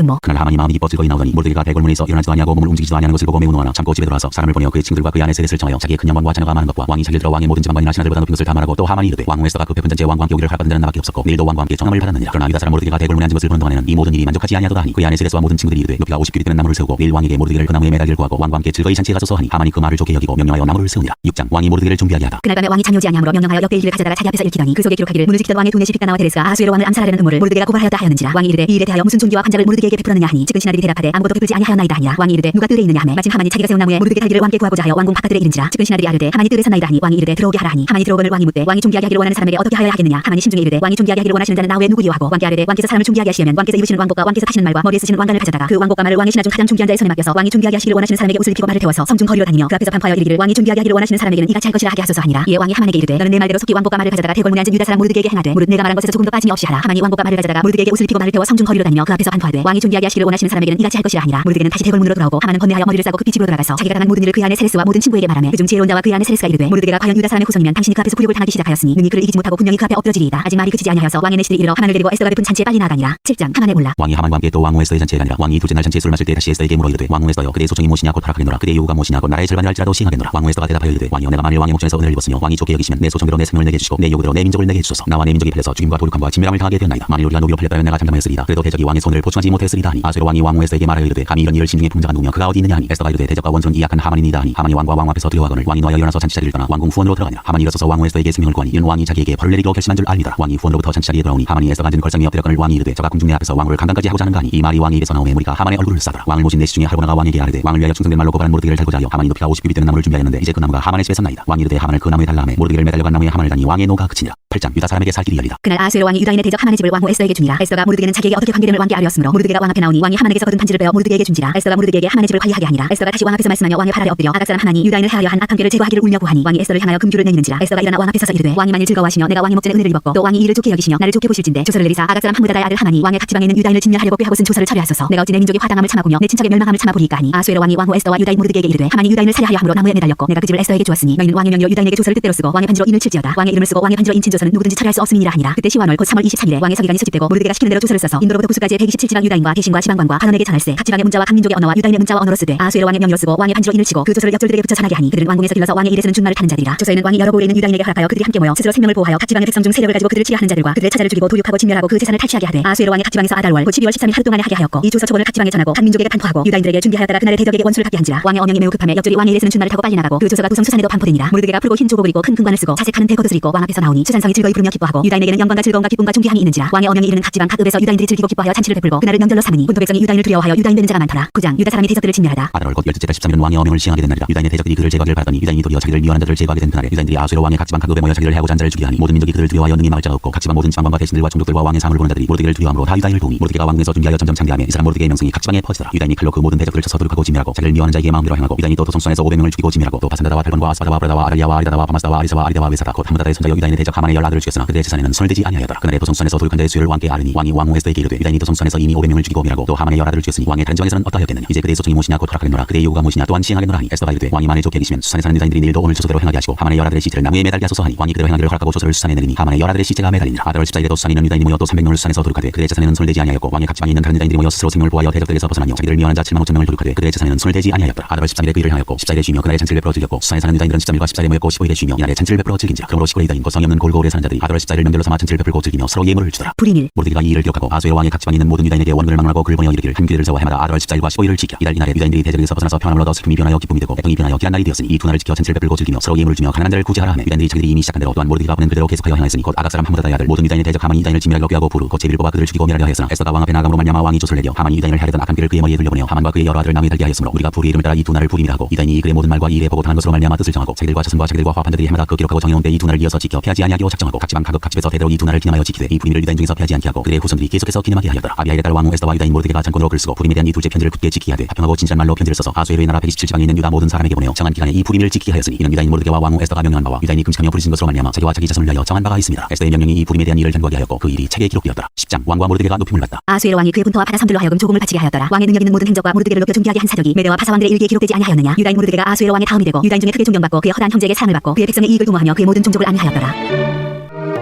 Speaker 2: 음모.
Speaker 1: 그날 하만이 마음이 기뻐 즐거이 나오더니 모르드게가 대궐문에서 일어나지도 아니하고 몸을 움직이지도 아니하는 것을 보고 매우 노하나 참고 집에 들어와서 사람을 보내어 그의 친구 백성들과 그의 아내 세렛을 정하여 자기의 큰 영광과 자녀가 많은 것과 왕이 자기를 들어 왕의 모든 지방관이나 신하들보다 높은 것을 다 말하고 또 하만이 이르되 왕후 에스더가 급해 분잔제 왕과 함께 오기를 허락받은 자는 나밖에 없었고 내일도 왕과 함께 정함을 받았느니라. 그러나 유다 사람 모르드게가 대궐문에 앉은 것을 보는 동안에는 이 모든 일이 만족하지 아니하도다 하니 그의 아내 세렛과 모든 친구들이 이르되 높이가 50규빗 되는 나무를 세우고 내일 왕에게 모르드게를 그 나무에 매달기를 구하고 왕과 함께 즐거이 잔치에 가소서 하니 하만이 그 말을 좋게 여기고 명령하여 나무를 세우니라. 6장 왕이 모르드게를 준비하게 하다.
Speaker 2: 그날 밤에 왕이 잠이 오지 아니하므로 명령하여 역대 일기를 가져다가 자기 앞에서 읽히더니 그 속에 기록하기를 문을 지키던 왕의 두뇌 시비가나와 데레스가 아수에로 왕을 암살하려는 음모를 모르드게가 고발하였다 하였는지라. 왕이 이르되 이 일에 대하여 무슨 존귀와 관작을 모르드게에게 베풀었느냐 하니 측은 신하들이 대답하되 아무것도 베풀지 아니하였나이다 하니라. 왕이 이르되 누가 뜰에 있느냐 하매 마침 하만이 자기가 세운 나무에 모르드게 달기를 왕께 구하고자 하여 왕궁 바깥들에 이른지라. 측은 신하들이 아르되 하만이 뜰에 섰나이다 하니 왕이 이르되 들어오게 하라 하니 하만이 들어오거늘 왕이 묻되 왕이 존귀하게 하기를 원하는 사람에게 어떻게 하여야 하겠느냐. 하만이 심중에 이르되 왕이 존귀하게 하기를 원하시는 자는 나 외에 누구리요 하고 왕께 아르되 왕께서 사람을 존귀하게 하시려면 왕께서 입으시는 왕복과 왕께서 타시는 말과 머리에 쓰시는 왕관을 가져다가 그 왕복과 말을 왕의 신하 중 가장 존귀한 자의 손에 맡겨서 왕이 존귀하게 하시기를 원하시는 사람에게 옷을 입히고 말을 태워서 성중 거리로 다니며 그 앞에서 반포하여 이르기를 왕이 존귀하게 하기를 원하시는 사람에게는 이같이 할 것이라 하게 하소서 하니라. 이에 왕이 하만에게 이르되 너는 내 말대로 속히 왕복과 말을 가져다가 대궐문에 앉은 유다 사람 모르드게에게 행하되 무릇 내가 말한 것에서 조금도 빠짐이 없이 하라. 하만이 왕복과 말을 가져다가 모르드게에게 옷을 입히고 말을 태워 성중 거리로 다니며 그 앞에서 반포하되 왕이 존귀하게 하시기를 원하시는 사람에게는 이같이 할 것이라 하니라. 모르드게는 다시 대궐문으로 돌아오고 하만은 건네하여 머리를 싸고 급히 집으로 돌아가서 자기가 당한 모든 일을 그의 아내 세레스와 모든 친구에게 말하며 그중 지혜로운 자와 그의 아내 세레스가 이르되 모르드게가 과연 유다 사람의 후손이면 당신이 그 앞에서 굴욕을 당하기 시작하였으니 능히 그를 이기지 못하고 분명히 그 앞에 엎드러지리이다. 아직 말이 그치지 아니하여서 왕의 내시들이 이르러 하만을 데리고 에스더가 베푼 잔치에 빨리 나아가니라. 7장 하만의 몰라.
Speaker 1: 왕이 하만과 함께 또 왕후 에스더의 잔치에 가니라. 왕이 둘째 날 잔치에 술을 마실 때 다시 에스더에게 물어 이르되 왕후 에스더여 그대의 소정이 무엇이냐 곧 허락하겠노라. 그대의 요구가 무엇이냐 곧 나라의 절반이랄지라도 시행하겠노라. 왕후 에스더가 대답하여 이르되 왕이여 내가 만일 왕의 목전에서 은혜를 입었으며 왕이 좋게 여기시면 내 소정대로 내 생명을 내게 주시고 내 요구대로 내 민족을 내게 주소서. 나와 내 민족이 팔려서 죽임과 도륙함과 진멸함을 당하게 되었나이다. 만일 우리가 노비로 팔렸다면 내가 잠잠하였으리다. 그래도 대적이 왕의 손을 보충하지 못했으리다 하니 아수에로 왕이 왕후 에스더에게 말하여 이르되 감히 이런 일을 심중에 품자가 누구며 그가 어디 있느냐 하니 에스더가 이르되 대적과 원수는 이 약한 하만이니이다 하니 하만이 왕과 왕 앞에서 두려워하거늘 왕이 노하여 일어나서 잔치 자리를 떠나 왕궁 후원으로 들어가니라. 하만이 일어서서 왕후 에스더에게 생명을 구하니 이는 왕이 자기에게 벌을 내리기로 결심한 줄 알리더라. 왕이 후원으로부터 잔치 자리에 돌아오니 하만이 에스더가 앉은 걸상에 엎드렸거늘 왕이 이르되 저가 궁중내 앞에서 왕후를 강간까지 하고자 하는가 하니 이 말이 왕의 입에서 나오매 무리가 하만의 얼굴을 싸더라. 왕을 모신 내시 중에 하르보나가 왕에게 아뢰되 왕을 위하여 충성된 말로 고발한 모르드게를 달고자 하여 하만이 높이가 50규빗 되는 나무를 준비하였는데 이제 그 나무가 하만의 집에 섰나이다. 왕이 이르되 하만을 그 나무에 달라 하매 모르드게를 매달려간 나무에 하만을 다니 왕의 노가 그치니라. 8장 유다 사람에게 살 길이 열리다.
Speaker 2: 그날 아수에로 왕이 유다인의 대적 하만의 집을 왕후 에스더에게 주니라. 에스더가 모르드게는 자기에게 어떻게 관계됨을 왕께 아뢰었으므로 모르드게가 왕 앞에 나오니 왕이 하만에게서 거둔 반지를 빼어 모르드게에게 준지라. 에스더가 모르드게에게 하만의 집을 관리하게 하니라. 에스더가 다시 왕 앞에서 말씀하며 왕의 팔 아래 엎드려 아각 사람 하만이 유다인을 해하려 한 악한 꾀를 제거하기를 울며 구하니 왕이 에스더를 향하여 금규를 내리는지라. 에스더가 일어나 왕 앞에 서서 이르되 왕이 만일 즐거워하시며 내가 왕의 목전에 은혜를 입었고 또 왕이 이를 좋게 여기시며 나를 좋게 보실진대 조서를 내리사 아각 사람 하무다다의 아들 하만이 왕의 각 지방에 있는 유다인을 진멸하려고 꾀하고 쓴 조서를 처리하소서. 내가 어찌 내 민족의 화당함을 참아보며 내 친척의 멸망함을 참아보리이까 하니 아수에로 왕이 왕후 에스더와 유다인 모르드게에게 이르되 하만이 유다인을 살해하려 함으로 나무에 매달렸고 내가 그 집을 에스더에게 주었으니 너희는 왕의 명의로 유다인에게 조서를 뜻대로 쓰고 왕의 반지로 인을 칠지어다. 왕의 이름을 쓰고 왕의 반지로 인친 조서는 누구든지 처리할 수 없음이니라 하니라. 그때 시완월 곧 3월 23일에 왕의 서기관이 소집되고 모르드게가 시키는 대로 조서를 써서 인도로부터 구스까지의 127지방 유다인과 대신과 지방관과 관원에게 전할세. 각 지방의 문자와 각 민족의 언어와 유다인의 문자와 언어로 쓰되 아수에로 왕의 명의로 쓰고 왕의 반지로 인을 치고 그 조서를 역졸들에게 붙여 전하게 하니 그들은 왕궁에서 길러서 왕의 일에 쓰는 준말을 타는 자들이라. 조서에는 왕이 여러 고을에 있는 유다인에게 허락하여 그들이 함께 모여 스스로 생명을 보호하여 각 지방의 백성 중 세력을 가지고 그들을 치하하는 자들과 그들의 차자를 죽이고 도륙하고 진멸하고 그 재산을 탈취하게 하되 아수에로 왕의 각 지방에서 아달월 곧 12월 13일 하루 동안에 하게 하였고 이 조서 초본을 각 지방에 전하고 각 민족에게 반포하고 유다인들에게 준비하였다가 그날에 대적에게 원수를 받게 한지라. 왕의 어명이 매우 급하며 역졸이 왕의 일에 쓰는 준말을 타고 빨리 나가고 그 조서가 구성 수산에도 반포되니라. 모르드게가 푸르고 흰 조복을 입고 큰 금관을 쓰고 자색하는 대겉옷을 입고 왕 앞에서 나오니 수산성이 즐거이 부르며 기뻐하고 유다인에게는 영광과 즐거움과 기쁨과 존귀함이 있는지라. 왕의 어명이 이르는 각 지방 각 읍에서 유다인들이 즐기고 기뻐하여 잔치를 베풀고 그날을 명절로 삼으니 본토 백성이 유다인을 두려워하여 유다인 되는 자가 많더라. 9장 유다 사람이 대적들을 진멸하다.
Speaker 1: 아달월 곧 12째 달 13일은 왕의 어명을 시행하게 된 날이라. 유다인의 대적들이 그들을 제거하기를 바라더니 유다인이 도리어 자기를 미워하는 자들을 제거하게 된 그날에 유다인들이 아수에로 왕의 각 지방 각 읍에 모여 자기를 해하고자 한 자를 죽이게 하니 모든 민족이 그들을 두려워하여 능히 막을 자가 없고 각 지방 모든 지방관과 대신들과 종족들과 왕의 사함을 보는 자들이 모르드게를 두려워함으로 다 유다인을 도우니 모르드게가 왕궁에서 준비하여 점점 창대하며 이 사람 모르드게의 명성이 각 지방에 퍼지더라. 유다인이 칼로 그 모든 대적들을 쳐서 도륙하고 진멸하고 자기를 미워하는 자에게 마음대로 행하고 유다인이 또 도성수산에서 500명을 죽이고 진멸하고 또 바산다다와 달본과 아스바다와 브라다와 아랄리아와 아리다다와 바마스다와 아리사와 아리다와 웨사다 곧 하무다다의 손자 유다인의 대적 하만의 10아들을 죽였으나 그들의 재산에는 손을 대지 아니하였더라. 그날에 도성수산에서 도륙한 자의 수요를 왕께 아르니 왕이 왕후 에스더에게 이르되 유다인이 도성수산에서 이미 500명을 죽이고 멸하고 또 하만의 10아들을 죽였으니 왕의 다른 지방에서는 어떠하였겠느냐. 이제 그대의 소정이 무엇이냐 곧 허락하겠노라. 그대의 요구가 무엇이냐 또한 시행하겠노라 하니 에스더가 이르되 왕이 만일 좋게 여기시면 수산에 사는 유다인들이 내일도 오늘 조서대로 행하게 하시고 하만의 10아들의 시체를 나무에 매달게 하소서 하니 왕이 그대로 행하기를 허락하고 조서를 수산에 내리니 하만의 10아들의 시체가 매달리니라. 아달월 14일에도 수산에 있는 유다인이 모여 또 300명을 수산에서 도륙하되 그들의 재산에는 손을 대지 아니하였고 왕의 각 지방에 있는 다른 유다인들이 모여 스스로 생명을 보하여 대적들에서 벗어나며 자기를 미워하는 자 7만 5천 명을 도륙하되 그들의 재산에는 손을 대지 아니하였더라. 아달월 13일에 그 일을 행하였고 14일에 쉬며 그날에 잔치를 베풀어 즐겼고 수산에 사는 유다인들은 13일과 14일에 모였고 15일에 쉬며 이날에 잔치를 베풀어 즐긴지라. 그러므로 시골에 유다인 곧 성이 없는 골고을에 사는 자들이 아달월 14일을 명절로 삼아 잔치를 베풀고 즐기며 서로 예물을 주더라.
Speaker 2: 불임일
Speaker 1: 모르드게가 이 일을 기록하고 아수에로 왕의 각 지방에 있는 모든 유다인에게 원군을 막론하고 글을 보내어 이르기를 한 규례를 세워 해마다 아달월 14일과 15일을 지켜. 이날에 유다인들이 대적에서 벗어나서 평안을 얻어 슬픔이 변하여 기쁨이 되고 애통이 변하여 귀한 날이 되었으니 이 두 날을 지켜 잔치를 베풀고 즐기며 서로 예물을 주며 가난한 자를 구제하라 하며 유다인들이 자기들이 이미 시작한 대로 또한 모르드게가 보낸 그대로 계속하여 행하였으니 곧 아각 사람 하무다다의 아들 모든 유다인의 대적 하만이 유다인을 진멸하려 꾀하고 부르 곧 제비를 뽑아 그들을 죽이고 멸하려 하였으나 에스더가 왕 앞에 나아감으로 말미암아 왕이 조서를 내려 하만이 유다인을 해하려던 악한 꾀를 그의 머리에 돌려보내어 하만과 그의 여러 아들을 나무에 달게 하였으므로 우리가 불의 이름을 따라 이 두 날을 불임이라 하고 유다인이 이 글의 모든 말과 이 일에 보고 당한 것으로 말미암아 뜻을 정하고 자기들과 자손과 자기들과 화합한 자들이 해마다 그 기록하고 정해온 때 이 두 날을 이어서 지켜 피하지 아니하기로 작정하고 각 지방 각읍 각 집에서 대대로 이 두 날을 기념하여 지키되 이 불임을 유다인 중에서 피하지 않게 하고 그들의 후손들이 계속해서 기념하게 하였더라. 아비야의 딸 왕후 에스더와 유다인 모르드게가 장권으로 글 쓰고 불임에 대한 이 둘째 편지를 굳게 지키게 하되 화평하고 진실한 말로 편지를 써서 아수에로의 나라 127지방에 있는 유다 모든 사람에게 보내어 정한 기간에 이 불임을 지키게 하였으니 이는 유다인 모르드게와 왕후 에스더가 명령한 바와 유다인이 금식하며 부르짖은 것으로 말미암아 자기와 자기 자손을 위하여 정한 바가 있습니다. 에스더의 명령이 이 불임에 대한 일을 견고하게 하였고 그 일이 책에 기록되었더라. 10장 왕과 모르드게가 높임을 받다.
Speaker 2: 아수에로 왕이 그의 분토와 바다 섬들로 하여금 조공을 바치게 하였더라. 왕의 능력 있는 모든 행적과 모르드게를 높여 존귀하게 한 사적이 메대와 바사 왕들의 일기에 기록되지 아니하였느냐. 유다인 모르드게가 아수에로 왕의 다음이 되고 유다인 중에 크게 존경받고 그의 허다한 형제에게 사랑을 받고 그의 백성의 이익을 도모하며 그의 모든 종족을 안위하였더라.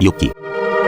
Speaker 1: 욥기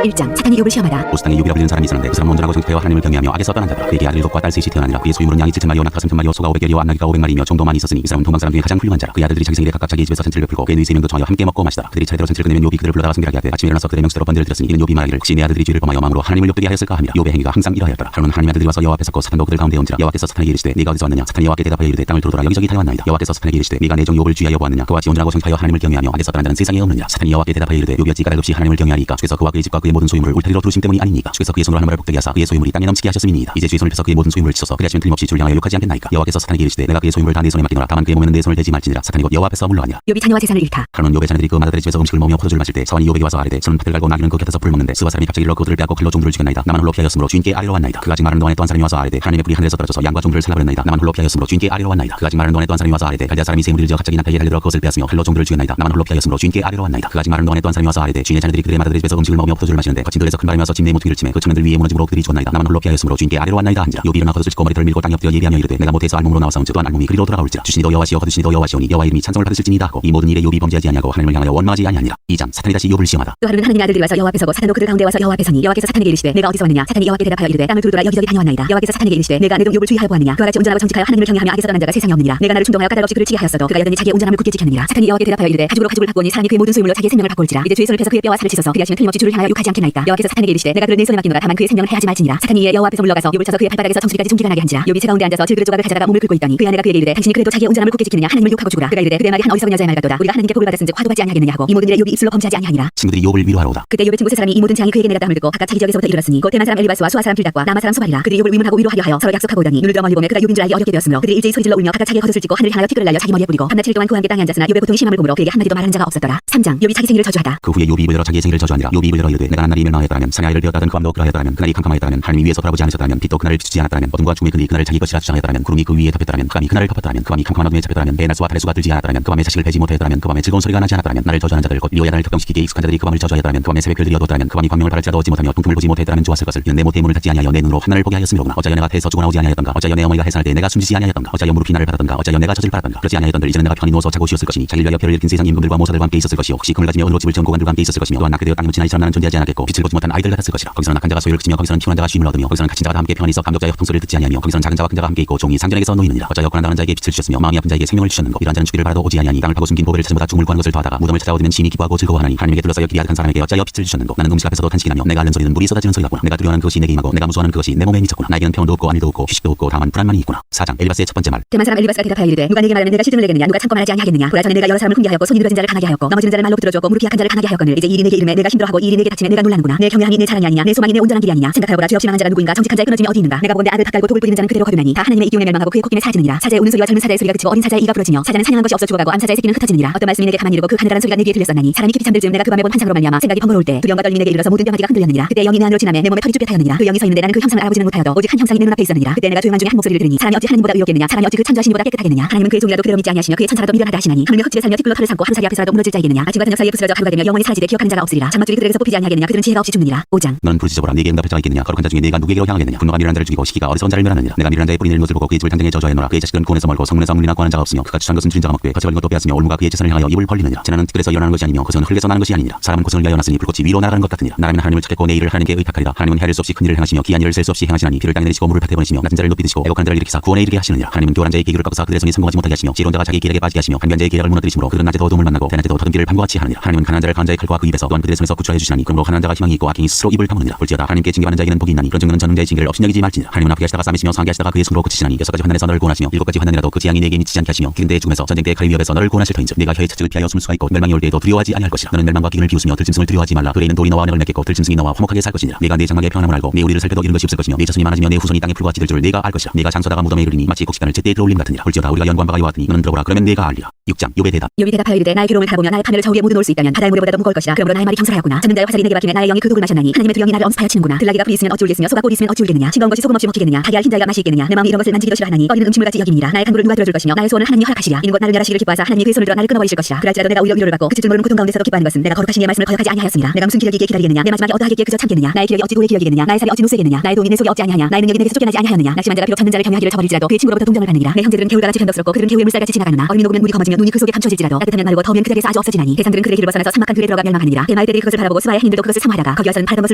Speaker 2: 1장 사탄이 욥을 시험하다.
Speaker 1: 보스당에 욥이라 불리는 사람이 있었는데 그 사람은 온전하고 정직하여 하나님을 경외하며 악에서 떠난 자더라. 그에게 아들 일곱과 딸 셋이 태어나니라. 그의 소유물은 양이 7,000마리요 낙타가 3,000마리요 소가 500여리요 암나귀가 500마리이며 종도 많이 있었으니 이 사람은 동방 사람 중에 가장 훌륭한 자라. 그의 아들들이 자기 생일에 각각 자기 집에서 잔치를 베풀고 그의 누이 3명도 정하여 함께 먹고 마시더라. 그들이 차례대로 잔치를 끝내면 욥이 그들을 불러다가 승결하게 하되 아침에 일어나서 그들의 명수대로 번제를 드렸으니 이는 욥이 말하기를 혹시 내 아들들이 죄를 범하여 마음으로 하나님을 욕되게 하였을까 함이라. 욥의 행위가 항상 이러하였더라. 하루는 하나님의 아들들이 와서 여호와 앞에 섰고 사탄도 그들 가운데 온지라. 여호와께서 사탄에게 이르시되 네가 어디서 왔느냐. 사탄이 여호와께 대답하여 이르되 땅을 두루돌아 여기저기 다녀왔나이다. 여호와께서 사탄에게 이르시되 네가 내 종 욥을 주의하여 보았느냐. 그와 같이 온전하고 정직하여 하나님을 경외하며 악에서 떠난 자는 세상에 없느니라. 사탄이 여호와께 대답하여 이르되 욥이 어찌 까닭없이 하나님을 경외하리까. 주께서 그와 그의 집과 그의 모든 소유물을 울타리로 두르심 때문이 아니니까. 주께서 그의 손으로 하늘을 복되게 하사 그의 소유물이 땅에 넘치게 하셨음이니이다. 이제 주의 손을 펴서 그의 모든 소유물을 치소서. 그리하시면 틀림없이 주를 향하여 욕하지 않겠나이까. 여호와께서 사탄에게 이르시되 내가 그의 소유물을 다 내 손에 맡기노라. 다만 그의 몸에는 내 손을 대지 말지니라. 사탄이 곧 여호와 앞에서 물러가니라.
Speaker 2: 욥이 자녀와 재산을 잃다.
Speaker 1: 하루는 욥의 자녀들이 그 마다들의 집에서 음식을 먹으며 포도주를 마실 때 사원이 욥에게 와서 아뢰되 저는 밭을 갈고 나귀는 그 곁에서 풀을 먹는데 스와 사람이 갑자기 일러 그들을 빼앗고 칼로 종들을 죽였나이다. 나만 홀로 피하였으므로 주인께 아뢰러 왔나이다. 그가 아직 말하는 동안에 또 한 사람이 와서 아뢰되 하나님의 불이 하늘에서 떨어져서 양과 종들을 살라버렸나이다. 나만 홀로 피하였으므로 주인께 아뢰러 왔나이다. 그가 아직 말하는 동안에 또 한 사람이 와서 아뢰되 갈대아 사람이 새 무리를 지어 갑자기 낙타에게 달려들어 그것을 빼앗으며 칼로 종들을 죽였나이다. 나만 홀로 피하였으므로 주인께 아뢰러 왔나이다. 그가 아직 말하는 동안에 또 한 사람이 와서 아뢰되 주인의 자녀들이 그들의 마다들의 집에서 음식을 먹으며 포도주를 마시는데 거친 들에서 큰 바람이 와서 집 내 모퉁이를 치매 그 청년들 위에 무너짐으로 그들이 죽었나이다. 나만 홀로 피하였으므로 주인께 아뢰러 왔나이다 한지라. 욥이 일어나 겉옷을 찢고 머리털을 밀고 땅에 엎드려 예비하며 이르되 내가 모태에서 알몸으로 나와사온즉 또한 알몸이 그리로 돌아올지라. 주신이도 여호와시여 거두신이도 여호와시오니 여호와 이름이 찬송을 받으실지니이다 하고 이 모든 일에 욥이 범죄하지 아니하고 하나님을 향하여 원망하지 아니하니라. 2장 사탄이 다시 욥을 시험하다.
Speaker 2: 또 하루는 하나님의 아들들이 와서 여호와 앞에 서고 사탄도 그들 가운데 와서 여호와 앞에 서니 여호와께서 사탄에게 이르시되 내가 어디서 왔느냐. 사탄이 여호와께 대답하여 이르되 땅을 두루돌아 여기저기 다녀왔나이다. 여호와께서 사탄에게 이르시되 내가 내 종 욥을 주의하여 보았느냐. 그와 같이 온전하고 정직하여 하나님을 경외하며 악에서 떠난 자가 세상에 없느니라. 내가 나를 충동하여 까닭없이 그를 치게 하였어도 그가 여전히 자기의 온전함을 굳게 지켰느니라. 사탄이 여호와께 대답하여 이르되 가죽으로 가죽을 바꾸니 사람이 그의 모든 소유물로 자기의 생명을 바꿀지라. 이제 주의 손을 펴서 그의 뼈와 살을 씻어서 그리하시면 틀림없이 주를 향하여 욕하지 않겠나이까. 여호와께서 사탄에게 이르시되 내가 그를 내 손에 맡기노라. 다만 그의 생명을 해하지 말지니라. 사탄이 이에 여호와 앞에서 물러가서 욥을 쳐서 그의 발바닥에서 정수리까지 숨기가 나게 한지라. 욥이 제 가운데 앉아서 질그릇 조각을 가져다가 몸을 긁고 있더니 그의 아내가 그에게 이르되 당신이 그래도 자기의 온전함을 굳게 지키느냐. 하나님을 욕하고 죽으라. 그가 이르되 그대 말이 한 어리석은 여자의 말 같도다. 우리가 하나님께 복을 받았은즉 화도받지 아니하겠느냐 하고 이 모든 일에 욥이 입술로 범죄하지 아니하니라.
Speaker 1: 친구들이 욥을 위로하러 오다.
Speaker 2: 그때 욥의 친구 세 사람이 이 모든 재앙이 그에게 내렸다 함을 듣고 각각 자기 지역에서부터 이르렀으니 곧 대만 사람 엘리바스와 수아 사람 빌닷과 나마 사람 소발이라. 그들이 욥을 위문하고 위로하려 하여 서로 약속하고 오더니 눈을 들어 멀리 보매 그가 욥인 줄 알기 어렵게 되었으므로 그들이 일제히 소리질러 울며 각각 자기의 겉옷을 찢고 하늘을 향하여 티끌을 날려 자기 머리에 뿌리고 한낮 7일 동안 그와 함께 땅에 앉았으나 욥의 고통이 심함을 보므로 그에게 한마디도 말하는 자가 없었더라. 3장 욥이 자기 생일을 저주하다.
Speaker 1: 그 후에 욥이 입을 열어 자기의 생일을 저주하니라. 욥이 입을 열어 이르되 내가 난 날이 멸망하였다면 산의 아이를 되었다든 그 밤도 그러하였다면 그날이 캄캄하였다면 하나님이 위에서 돌아보지 않으셨다면 빛도 그날을 비추지 않았다면 어둠과 죽음의 근이 그날을 자기 것이라 주장하였다면 구름이 그 위에 덮였다면 그 밤이 그날을 덮었다면 그 밤이 캄캄한 어둠에 잡혔다면 배의 날수와 달의 수가 들지 않았다면 그 밤에 자식을 배지 못하였다면 그 밤에 즐거운 소리가 나지 않았다면 나를 저주하는 자들 곧 리오야단을 격동시키기에 익숙한 자들이 그 밤을 저주하였다면 그 밤에 새벽 별들이 어두웠다면 그 밤이 광명을 바랄지라도 얻지 못하며 동틈을 보지 못하였다면 좋았을 것을. 이는 내 모태의 문을 닫지 아니하여 내 눈으로 하늘을 보게 하였음이로구나. 어찌하여 내가 태에서 죽어나오지 아니하였던가. 어찌하여 내 어머니가 해산할 때 내가 숨지지 아니하였던가. 어찌하여 무릎이 나를 받았던가. 어찌하여 내가 젖을 빨았던가. 그렇지 아니하였던들 이제는 내가 편히 누워서 자고 쉬었을 것이니 자기를 위하여 별을 일으킨 세상 임금들과 모사들과 함께 있었을 것이요 혹시 금을 가지며 은으로 집을 지은 고관들과 함께 있었을 것이며 또한 낙게 되어 땅에 묻힌 아이처럼 나는 존재하지 않았겠고 빛을 보지 못한 아이들 같았을 것이라. 거기서는 악한 자가 소유를 그치며 거기서는 피곤한 자가 쉼을 얻으며 거기서는 갇힌 자가 다 함께 평안히 있어 감독자의 통소리를 듣지 아니하며 거기서는 작은 자와 큰 자가 함께 있고 종이 상전에게서 놓이느니라. 어찌하여 고난당하는 자에게 빛을 주셨으며 마음이 아픈 자에게 생명을 주셨는고 이러한 자는 주기를 바라도 오지 아니하니 땅을 파고 숨긴 보배를 찾음보다 죽음을 구하는 것을 더하다가 무덤을 찾아 얻으면 심히 기뻐하고 즐거워하나니 하나님에게 둘러싸여 기리하던 사람에게 어찌하여 빛을 주셨는고. 나는 음식 앞에서도 탄식이 나며 내가 앓는 소리는 물이 쏟아지는 소리 같구나. 내가 두려워하는 그것이 내게 임하고 내가 무서워하는 그것이 내 몸에 미쳤구나. 나에게는 평온도 없고 안일도 없고 휴식도 없고 다만 불안만이 있구나. 4장 엘리바스의 첫 번째 말.
Speaker 2: 대만 사람 엘리바스가 대답하여 이르되 누가 내게 말하면 내가 실증을 내겠느냐. 누가 참고 말하지 아니하겠느냐. 보라 전에 내가 여러 사람을 훈계하였고 손이 늘어진 자를 강하게 하였고 넘어지는 자를 말로 붙들어주었고 무릎이 약한 자를 강하게 하였거늘 이제 이 일이 내게 이름에 내가 힘들어하고 이 일이 내게 닥치매 내가 놀라는구나. 내 경외함이 내 자랑이 아니냐. 내 소망이 내 온전한 길이 아니냐. 생각하여 보라. 죄 없이 망한 자가 누구인가. 정직한 자의 끊어짐이 어디 있는가. 내가 보건대 아들 밥 갈고 독을 뿌리는 자는 그대로 거두나니 다 하나님의 이기움에 멸망하고 그의 콧김에 사라지느니라. 사자의 우는 소리와 젊은 사자의 소리가 그치고 어린 사자의 이가 부러지며 사자는 사냥한 것이 없어 죽어가고 암사자의 새끼는 흩어지느니라. 어떤 말씀이 내게 가만히 이르고 그 하늘하는 소리가 내 귀에 들렸었나니 사람이 깊이 잠들 즈음 내가 그 밤에 본 환상으로 말미암아 생각이 번거로울 때 두려움과 떨림이 내게 이르러서 모든 뼈마디가 흔들렸느니라. 그때 영이 내 안으로 지나매 내 몸에 털이 쭈뼛하였느니라. 그 영이 서 있는데 나는 그 형상을 알아보지는 못하여도 오직 한 형상이 내 눈앞에 있었느니라. 그때 내가 조용한 중에 한 목소리를 들으니 사람이 어찌 하나님보다 의롭겠느냐. 사람이 어찌 그 창조하신 이보다 깨끗하겠느냐. 하나님은 그의 종이라도 그대로 믿지 아니하시며 그의 천사라도 미련하다 하시나니 하늘의 흙집에 살며 티끌로 털을 삼고 하루살이 앞에서라도 무너질 자이겠느냐. 아침과 저녁 사이에 부스러져 하루가 되며 영원히 사라지되 기억하는 자가 없으리라. 장막줄이 그들에게서 뽑히지 아니하겠느냐. 그들은 지혜가 없이 죽느니라. 5장
Speaker 1: 너는 부르짖어보라. 네게 응답할 자가 있겠느냐. 거룩한 자 중에 네가 누구에게로 향하겠느냐. 분노가 미련한 자를 죽이고 시기가 어리석은 자를 멸하느니라. 내가 미련한 자의 뿌리 내린 것을 보고 그의 집을 당장에 저주하였노라. 그의 자식은 구원에서 멀고 성문에서 물리나 구하는 자가 없으며 그가 추천한 것은 주인 자가 먹되 거쳐 버린 것도 빼앗으며 올무가 그의 재산을 향하여 입을 벌리느니라. 재난은 티끌에서 일어나는 것이 아니며 고소는 흙에서 나는 것이 아니니라. 사람은 고선을 위하여 났으니 불꽃이 위로 날아가는 것 같으니라. 나라면 하나님을 찾겠고 내 일을 하나님께 의탁하리라. 하나님은 헤아릴 수 없이 큰 일을 행하시며 기한 일을 셀 수 없이 행하시나니 비를 땅에 내리시고 물을 밭에 보내시며 낮은 자를 높이 드시고 애곡한 자를 일으키사 구원에 이르게 하시느니라. 하나님은 교활한 자의 계기를 꺾으사 그들의 손이 성공하지 못하게 하시며 지혜로운 자가 자기 길에게 빠지게 하시며 간비한 자의 계략을 무너뜨리심으로 그들은 낮에도 어둠을 만나고 대낮에도 더듬기를 밤과 같이 하느니라. 하나님은 가난한 자를 강한 자의 칼과 그 입에서 또한 그들의 손에서 구출하여 주시나니 그러므로 가난한 자가 희망이 있고 악인이 스스로 입을 다무느니라. 볼지어다 하나님께 징계받는 자에게는 복이 있나니 그런 증거는 전능자의 징계를 업신여기지 말지니라. 하나님은 아프게 하시다가 싸매시며 상하게 하시다가 그의 손으로 그치시나니 6가지 환난에서 너를 구원하시며 7가지 환난이라도 그 재앙이 내게 미치지 않게 하시며 기근 때의 죽음에서 전쟁 때 칼의 위협에서 너를 구원하실 터인즉 네가 혀의 채찍을 피하여 숨을 수가 있고 멸망이 올 때에도 두려워하지 아니할 것이라. 너는 멸망과 기근을 비웃으며 들짐승을 두려워하지 말라. 그에 있는 돌이 너와 언약을 맺겠고 들짐승이 너와 화목하게 살 것이니라. 네가 내 장막의 평안함을 알고 내 우리를 살펴도 이른 것이 없을 것이며 내 자손이 많아지며 내 후손이 땅에 풀과 찌들 줄을 네가 알 것이라. 네가 장서다가 무덤에 이르리니 마치 곡식단을 제때에 들어올림 같으니라. 볼지어다 우리가 연구한 바가 이와 같으니 너는 들어보라. 그러면 네가 알리라. 6장 욥의 대답.
Speaker 2: 욥이 대답하여 이르되 나의 괴로움을 다보며 나의 파멸을 저 위에 모두 놓을 수 있다면 바다의 모래보다도 무거울 것이라. 그러므로 나의 말이 경솔하였구나. 잡는 자의 화살이 내게 박히며 나의 영이 그 독을 마셨나니 하나님의 두 영이 나를 엄습하여 치는구나. 들나귀가 불이 있으면 어찌 울겠으며 소가 꼴이 있으면 어찌 울겠느냐. 싱거운 것이 소금 없이 먹히겠느냐. 달걀 흰자가 맛이 있겠느냐. 내 마음이 이런 것을 만지기도 싫어하나니 꺼리는 음식물 같이 여기니라. 나의 간구를 누가 들어줄 것이며 나의 소원을 하나님이 허락하시랴. 이는 곧 나를 멸하시기를 기뻐하사 하나님이 그의 손을 들어 나를 끊어버리실 것이라. 그럴지라도 내가 오히려 위로를 받고 그칠 줄 모르는 고통 가운데서도 기뻐하는 것은 내가 거룩하신 이의 말씀을 거역하지 아니하였습니다. 내가 무슨 기력이기에 기다리겠느냐. 내 마지막이 어떠하기에 그저 참겠느냐. 나의 기력이 어찌 도의 기력이겠느냐. 나의 살이 어찌 노쇠겠느냐. 나의 돈이 내 속에 없지 아니하냐. 나의 능력이 내게서 쫓겨나지 아니하였느냐. 낙심한 자가 비록 젖는 자를 경외하기를 저버릴지라도 그의 친구로부터 동정을 받느니라. 내 형제들은 개울가같이 변덕스럽고 그들은 개울의 물살같이 지나가느나 얼음이 녹으면 물이 검어지며 눈이 그 속에 감춰질지라도 따뜻하면 마르고 더우면 그 닭에서 아주 없어지나니 세상들은 그 길을 벗어나서 사막한 들에 들어가 멸망하느니라. 대마의 떼들이 그것을 바라보고 스바의 행인들도 그것을 사모하다가 거기 와서는 바라던 것을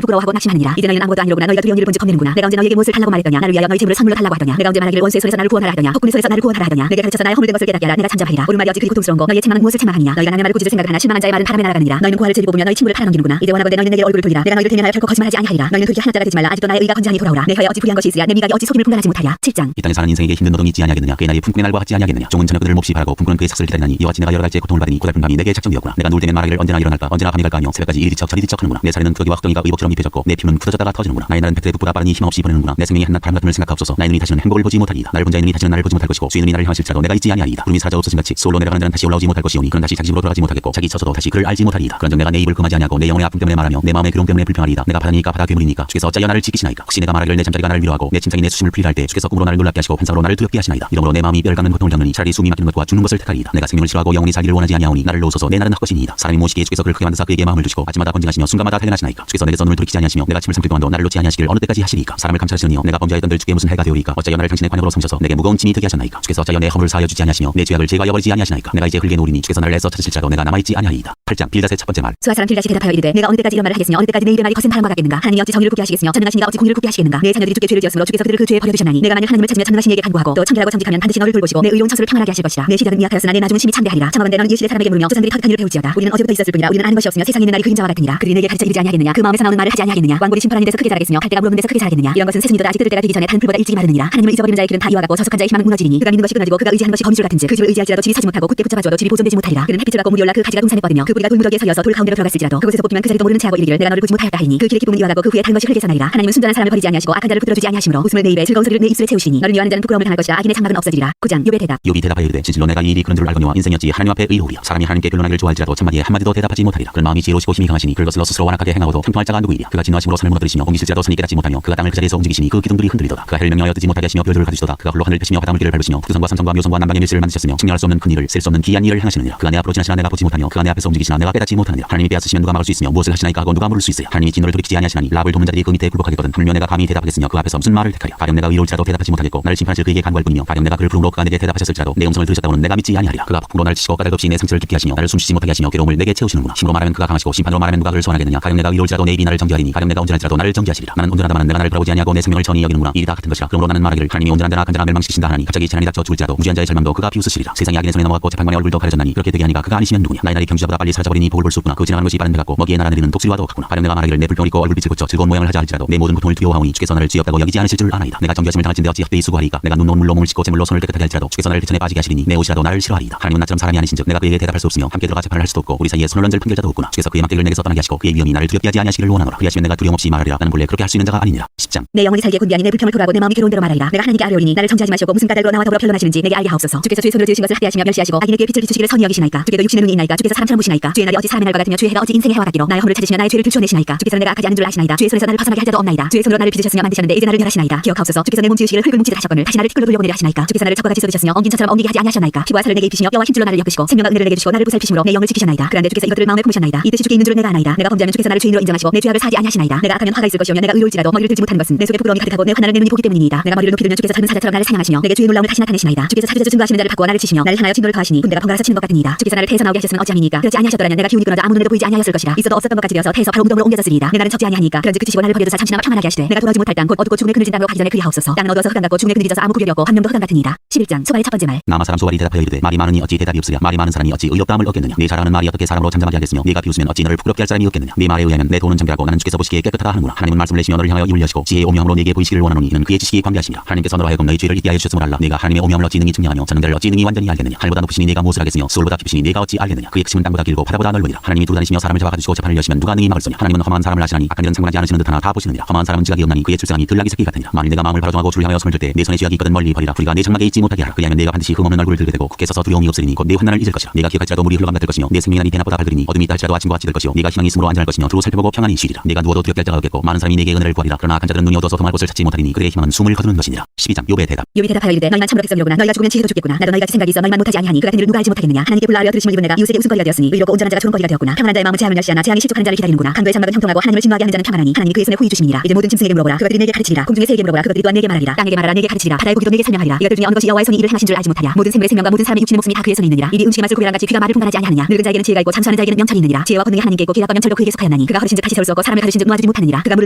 Speaker 2: 부끄러워하고 낙심하느니라. 이제 너희는 아무것도 아니로구나. 너희가 두려운 일을 본 즉 겁내는구나. 내가 언제 너희에게 무엇을 달라고 말했더냐. 나를 위하여 너희 재물을 선물로 달라고 하더냐. 내가 언제 말하기를 원수의 손에서 나를 구원하라 하더냐. 폭군의 손에서 나를 구원하라 하더냐. 내게 가르쳐서 나의 허물된 것을 깨닫게 하라. 내가 잠잠하리라. 옳은 말이 어찌 그리 고통스러운 거. 너희의 책망은 무엇을 책망하느냐. 너희가 남의 말을 꾸짖을 생각을 하나 실망한 자의 말은 바람에 날아가느니라. 너희는 고아를 제비 뽑으며 너희 친구를 팔아넘기는구나. 이제 원하건대 너희는 내게 얼굴을 돌리라. 내가 너희를 대면하여 결코 거짓말하지 아니하리라. 너희는 돌이켜 하나짜가 되지 말라. 아직도 나의 의가 건장하니 돌아오라. 내 혀에 어찌 불의한 것이 있으랴. 내 미각이 어찌 속임을 분간하지 못하랴. 7장.
Speaker 1: 이 땅에 사는 인생에게 힘든 노동이 있지 아니하겠느냐. 그의 나의 품꾼의 날과 같지 아니하겠느냐. 종은 저녁 그들을 몹시 바라고 품꾼은 그의 삭슬을 기다리나니 이와 같이 내가 여러 갈지의 고통을 받으니 고달픈 밤이 내게 작정되었구나. 내가 누울 때면 말하기를 언제나 일어날까 언제나 밤이 갈까 하며 새벽까지 이리 뒤척 저리 뒤척 하는구나. 내 살에는 투기와 흑덩이가 의복처럼 입혀졌고 내 피는 굳어졌다가 터지는구나. 나의 날은 백들의 북보다 빠르니 힘없이 보내는구나. 내 생명이 한낱 바람 같음을 생각하옵소서. 나의 눈이 다시는 행복을 보지 못하리이다. 나를 본 자의 눈이 다시는 나를 보지 못할 것이고 주의 눈이 나를 향하실지라도 내가 있지 아니하리이다. 구름이 사라져 없어진 같이 솔로 내려가는 자는 다시 올라오지 못할 것이오니 그는 다시 자기 집으로 돌아가지 못하겠고 자기 처소도 다시 그를 알지 못하리이다. 그런즉 내가 내 입을 금하지 아니하고 내 영혼의 아픔 때문에 말하며 내 마음의 괴로움 때문에 불평하리이다. 내가 바다니까 바다 괴물이니까 주께서 어찌하여 나를 지키시나이까. 혹시 내가 말하기를 내 잠자리가 나를 위로하고 내 침상이 내 수심을 풀이할 때 주께서 꿈으로 나를 놀랍게 하시고 환상으로 나를 두렵게 하시나이다. 이러므로 내 마음이 뼈를 깎는 고통을 겪느니 차라리 숨이 막히는 것과 죽는 것을 택하리이다. 내가 생명을 싫어하고 영원히 살기를 원하지 아니하오니 나를 놓으소서. 내 날은 헛것이니이다. 사람이 무엇이기에 주께서 그를 크게 만드사 그에게 마음을 주시고 아침마다 건징하시며 순간마다 단련하시나이까. 주께서 내게서 눈을 돌이키지 아니하시며 내가 침을 삼킬 동안도 나를 놓지 아니하시길 어느 때까지 하시리이까. 사람을 감찰하시느니여 내가 범죄하였던들 주께 무슨 해가 되오리이까. 어찌하여 나를 당신의 관역으로 삼으셔서 내게 무거운 짐이 되게 하셨나이까. 주께서 어찌하여 내 허물을 사하여 주지 아니하시며 내 죄악을 제거하여 버리지 아니하시나이까. 내가 이제 흙에 놓으리니 주께서 나를 애써 찾으실지라도 내가 남아있지 아니하리이다. 8장 빌닷의 첫 번째 말.
Speaker 2: 수아 사람 빌닷이 대답하여 이르되 내가 어느 때까지 이런 말을 하겠으며 어느 때까지 내 입의 말이 거센 바람과 같겠는가. 하나님이 어찌 정의를 굽게 하시겠으며 전능하신 이가 어찌 공의를 굽게 하시겠는가. 내 자녀들이 주께 죄를 지었으므로 주께서 그들을 그 죄에 버려두셨나니 내가 만일 하나님을 찾으며 전능하신 이에게 간구하고 또 청결하고 정직하면 반드시 너를 돌보시고 내 의로운 처소를 평안하게 하실 것이라. 내 시작은 미약하였으나 내 나중은 심히 창대하리라. 청하건대 너는 이 시대 사람에게 물으며 조상들이 터득한 일을 배울지어다. 우리는 어제부터 있었을 뿐이라 우리는 아는 것이 없으며 세상에 있는 날이 그림자와 같으니라. 그들이 내게 가르쳐 이르지 아니하겠느냐. 그 마음에서 나오는 말을 하지 아니하겠느냐. 왕골이 심판하는 데서 크게 자라겠으며 갈대가 물없는 데서 크게 자라겠느냐. 이런 것은 새순이도 아직 뜯을 때가 되기 전에 다른 풀보다 일찍이 마르느니라. 하나님을 잊어버리는 자의 길은 다 이와 같고 저속한 자의 희망은 무너지리니 그가 믿는 것이 끊어지고 그가 의지하는 것이 거미줄 같은즉 그 집을 의지할지라도 집이 서지 못하고 굳게 붙잡아줘도 집이 보존되지 못하리라. 그는 햇빛을 받고 물이 올라 그 가지가 동산에 뻗으며 그 뿌리가 돌무더기에 서려서 돌 가운데로 들어갔을지라도 그곳에서 뽑히면 그 자리도 모르는 채하고 이르기를 내가 너를 보지 못하였다 하리니 그 길의 기쁨은 이와 같고 그 후에 다른 것이 흙에서 나리라. 하나님은 순전한 사람을 버리지 아니하시고 악한 자를 붙들어주지 아니하시므로 웃음을 내 입에 즐거운 소리를 내 입술에 채우시니 너를 미워하는 자는 부끄러움을 당할 것이라. 악인의 장막은 없어지리라. 9장 욥의 대답.
Speaker 1: 욥이 대답하여 이르되 진실로 내가 이 일이 그런 줄을 알거니와 인생이었지 하나님 앞에 의로우리라. 사람이 하나님께 변론하기를 좋아할지라도 첫마디에 한마디도 대답하지 못하리라. 그런 마음이 지혜로우시고 힘이 강하시니 그것을로 스스로 완악하게 행하고도 형통할 자가 누구이랴. 그가 진노하심으로 산을 무너뜨리시며 공기 실지라도 선이 깨닫지 못하며 그가 땅을 그 자리에서 움직이시니 그 기둥들이 흔들리도다. 그가 해를 명령하여 뜨지 못하게 하시며 별들을 가두시도다. 그가 홀로 하늘을 펴시며 바다 물길을 밟으시며 두성과 삼성과 묘성과 남방의 밀실을 만드셨으며 측량할 수 없는 큰 일을 셀 수 없는 기이한 일을 행하시느니라. 그가 내 앞으로 지나시나 내가 보지 못하며 그가 내 앞에서 움직이시나 내가 깨닫지 못하느니라. 하나님이 빼앗으시면 누가 막을 수 있으며 무엇을 하시나이까 하고 누가 물을 수 있으랴. 하나님이 진노를 돌이키지 아니하시나니 랍을 돕는 자들이 그 밑에 굴복하겠거든. 하물며 내가 감히 대답하겠으며 그 앞에서 무슨 말을 택하랴. 가령 내가 의로울지라도 대답하지 못하겠고 나를 심판하실 그에게 간구할 뿐이며 가령 내가 그를 부름으로 그가 내게 대답하셨을지라도 내 음성을 들으셨다고는 내가 믿지 아니하리라. 그가 폭풍으로 나를 치시고 까닭도 없이 내 상처를 깊게 하시며 나를 숨쉬지 못하게 하시며 괴로움을 내게 채우시는구나. 힘으로 말하면 그가 강하시고 심판으로 말하면 누가 그를 소환하겠느냐. 가령 내가 의로울지라도 내 입이 나를 정죄하리니 가령 내가 온전할지라도 나를 정죄하시리라. 나는 온전하다마는 내가 나를 돌아보지 아니하고 내 생명을 천히 여기는구나. 일이 다 같은 것이라. 그러므로 나는 말하기를 하나님이 온전한 자나 간자나 멸망시키신다 하나니 갑자기 재난이 닥쳐 죽을지라도 무지한 자의 절망도 그가 비웃으시리라. 세상이 악인의 손에 넘어갔고 재판관의 얼굴도 가려졌나니 그렇게 되게 하니까 그가 아니시면 누구냐. 나의 날이 경주자보다 빨리 사라져버리니 복을 볼 수 없구나. 그 지나가는 것이 빠른 배 같고 먹이에 날아내리는 독수리와도 같구나. 가령 내가 말하기를 내 불평을 잊고 얼굴빛을 고쳐 즐거운 모양을 하자 할지라도 내 모든 고통을 두려워하오니 주께서 나를 지엽다고 여기지 않으실 줄 아나이다. 내가 정죄하심을 당할진대 어찌 헛되이 수고하리이까. 내가 눈, 물로 몸을 씻고 제물로 손을 깨끗하게 할지라도 주께서 나를 비천에 빠지게 하시리니 내 옷이라도 나를 싫어하리이다. 하나님은 나처럼 사람이 아니신즉 내가 그에게 대답할 수 없으며 함께 들어가 재판을 할 수도 없고 우리 사이에 손을 얹을 판결자도 없구나. 주께서 그의 막대기를 내게서 떠나게 하시고 그의 위험이 나를 두렵게 하지 아니하시기를 원하노라. 그리하시면 내가 두려움 없이 말하리라. 나는 본래 그렇게 할 수 있는 자가 아니니라. 10장.
Speaker 2: 내 영혼이 살기에 곤비하니 내 불평을 토로하고 내 마음이 괴로운 대로 말하리라. 내가 하나님께 아뢰오리니 나를 정죄하지 마시고 무슨 까닭으로 나와 더불어 변론하시는지 내게 알게 하옵소서. 주께서 주의 손으로 지으신 것을 학대하시며 멸시하시고 악인에게 빛을 비추시기를 선히 여기시나이까. 주께도 육신의 눈이 있나이까. 주께서 사람처럼 보시나이까. 주의 날이 어찌 사람의 날과 같으며 주의 해가 어찌 인생의 해와 같기로 나의 허물을 찾으시며 나의 죄를 들추어내시나이까. 주께서 내가 악하지 않은 줄 아시나이다. 주의 손에서 나를 벗어나게 할 자도 없나이다. 주의 손으로 나를 빚으셨으며 만드셨는데 이제 나를 멸하시나이다. 기억하옵소서. 주께서 내 몸 지으시기를 흙을 뭉치듯 하셨거늘 다시 나를 티끌로 돌려보내려 하시나이까. 주께서 나를 적과 같이 쏟으셨으며 엉긴 천처럼 엉기게 하지 아니하셨나이까. 피부와 살을 내게 입히시며 뼈와 힘줄로 나를 엮으시고 생명과 은혜를 내게 주시고 나를 보살피심으로 내 영을 지키셨나이다. 그런데 주께서 이것들을 마음에 품으셨나이다. 이 뜻이 주께 있는 줄은 내가 아나이다. 내가 범죄하면 주께서 나를 죄인으로 인정하시고 내 죄악을 사하지 아니하시나이다. 내가 악하면 화가 있을 것이오며 내가 의로울지라도 머리를 들지 못하는 것은 내 속에 부끄러움이 가득하고 내 환난을 내 눈이 보기 때문이니이다. 내가 머리를 높이 들면 주께서 젊은 사자처럼 나를 사냥하시며 내게 주의 놀라움을 다시 나타내시나이다. 주께서 사주자주 증거하시는 자를 바꾸어 나를 치시며 나를 향하여 진노를 더하시니 군대가 번갈아서 치는 것 같으니이다. 주께서 나를 태에서 나오게 하셨으면 어찌함이니까. 그렇지 아니하셨더라면 내가 기운이 끊어져 아무 눈에도 보이지 아니하였을 것이라. 있어도 없었던 것 같이 되어서 태에서 바로 무덤으로 옮겨졌으리이다. 내 날은 적지 아니하니까. 그런즉 그치시고 나를 버려두사 잠시나마 평안하게 하시되 내가 돌아오지 못할 땅 곧 어둡고 죽음에 그늘진 땅으로 가기 전에 그리하옵소서. 땅은 어두워서 흑암 같고 죽음에 그늘져서 아무 구별이 없고 한 명도 흑암 같으니이다. 11장 소발의 첫 번째 말.
Speaker 1: 남아 사람 소발이 대답하여 이르되 말이 많으니 어찌 대답이 없으랴. 말이 많은 사람이 어찌 의롭다함을 얻겠느냐. 네 잘하는 말이 어떻게 사람으로 잠잠하게 하겠으며 네가 비웃으면 어찌 너를 부끄럽게 할 사람이 없겠느냐. 네 말에 의하면 내 돈은 정결하고 나는 주께서 보시기에 깨끗하다 하는구나. 하나님은 말씀을 내시며 너를 향하여 입을 여시고 지혜의 오묘함으로 네게 보이시기를 원하노니 이는 그의 지식이 광대하시니라. 하나님께서 너로 하여금 너희 죄를 잊게 하여 주셨음을 알라. 네가 하나님의 오묘함을 어찌 능히 증명하며 전능자를 어찌 능히 완전히 알겠느냐. 하늘보다 높으시니 네가 무엇을 하겠으며 수월보다 깊으시니 네가 어찌 알겠느냐. 그의 크심은 땅보다 길고 바다보다 넓으니라. 하나님이 두루 다니시며 사람을 잡아가두시고 재판을 여시면 누가 능히 막을 소냐. 하나님은 험한 사람을 아시나니 악한 일은 상관하지 않으시는 듯하나 다 보시느니라. 험한 사람은 지각이 없나니 그의 출생하니 들나귀 새끼 같으니라. 만일 내가 마음을 바로 정하고 주를 향하여 손을 들 때 내 손에 쥐약이 있거든 멀리 버리라. 우리가 내 장막에 있지 못하게 하라. 그리하면 내가 반드시 흠없는 얼굴을 들게 되고 굳게 서서 두려움이 없으리니 곧 내 환난을 잊을 것이라. 내가 기억할지라도 물이 흘러감 같을 것이며 내 생명이 나니 대낮보다 밝으리니 어둠이 있다 할지라도 아침과 같이 될 것이요 네가 희망이 있으므로 안전할 것이며 두루 살펴보고 평안히 쉬리라. 내가 누워도 두렵게 할 자가 없겠고 많은 사람이 내게 은혜를 구하리라. 그러나 악한 자들은 눈이 어두워서 도망할 곳을 찾지 못하리니 그들의 희망은 숨을 거두는 것이니라. 12장 욥의 대답.
Speaker 2: 욥이 대답하여 이르되 너희만 참으로 객성이로구나. 너희가 죽으면 지혜도 죽겠구나. 나도 너희같이 생각이 있어 너희만 못하지 아니하니 그 같은 일을 누가 알지 못하겠느냐. 하나님께 불러하여 들으심을 입은 내가 이웃에게 웃음거리가 되었으니 의롭고 온전한 자가 좋은거리가 되었구나. 평안한 자의 마음은 재앙을 멸시하나 재앙이 실족하는 자를 기다리는구나. 강도의 장막은 형통하고 하나님을 진노하게 하는 자는 평안하니 하나님이 그의 손에 후히 주심이니라. 이제 모든 짐승에게 물어보라. 그것들이 내게 가르치리라. 공중의 새에게 물어보라. 그것들이 또한 내게 말하리라. 땅에게 말하라. 내게 가르치리라. 바다의 고기도 내게 설명하리라. 이것들 중에 어느 것이 여호와의 손이 이를 행하신 줄 알지 못하랴. 모든 생물의 생명과 모든 사람의 육신의 목숨이 다 그의 손에 있느니라. 이리 음식의 맛을 구별한 같이 귀가 말을 분간하지 아니하느냐. 늙은 자에게는 지혜가 있고 장수하는 자에게는 명철이 있느니라. 지혜와 권능이 하나님께 있고 기가 꺼면 절로 그에게 속하여 하였나니 그가 허리신즉 다시 세울 수 없고 사람을 가르신즉 놓아주지 못하느니라. 그가 물을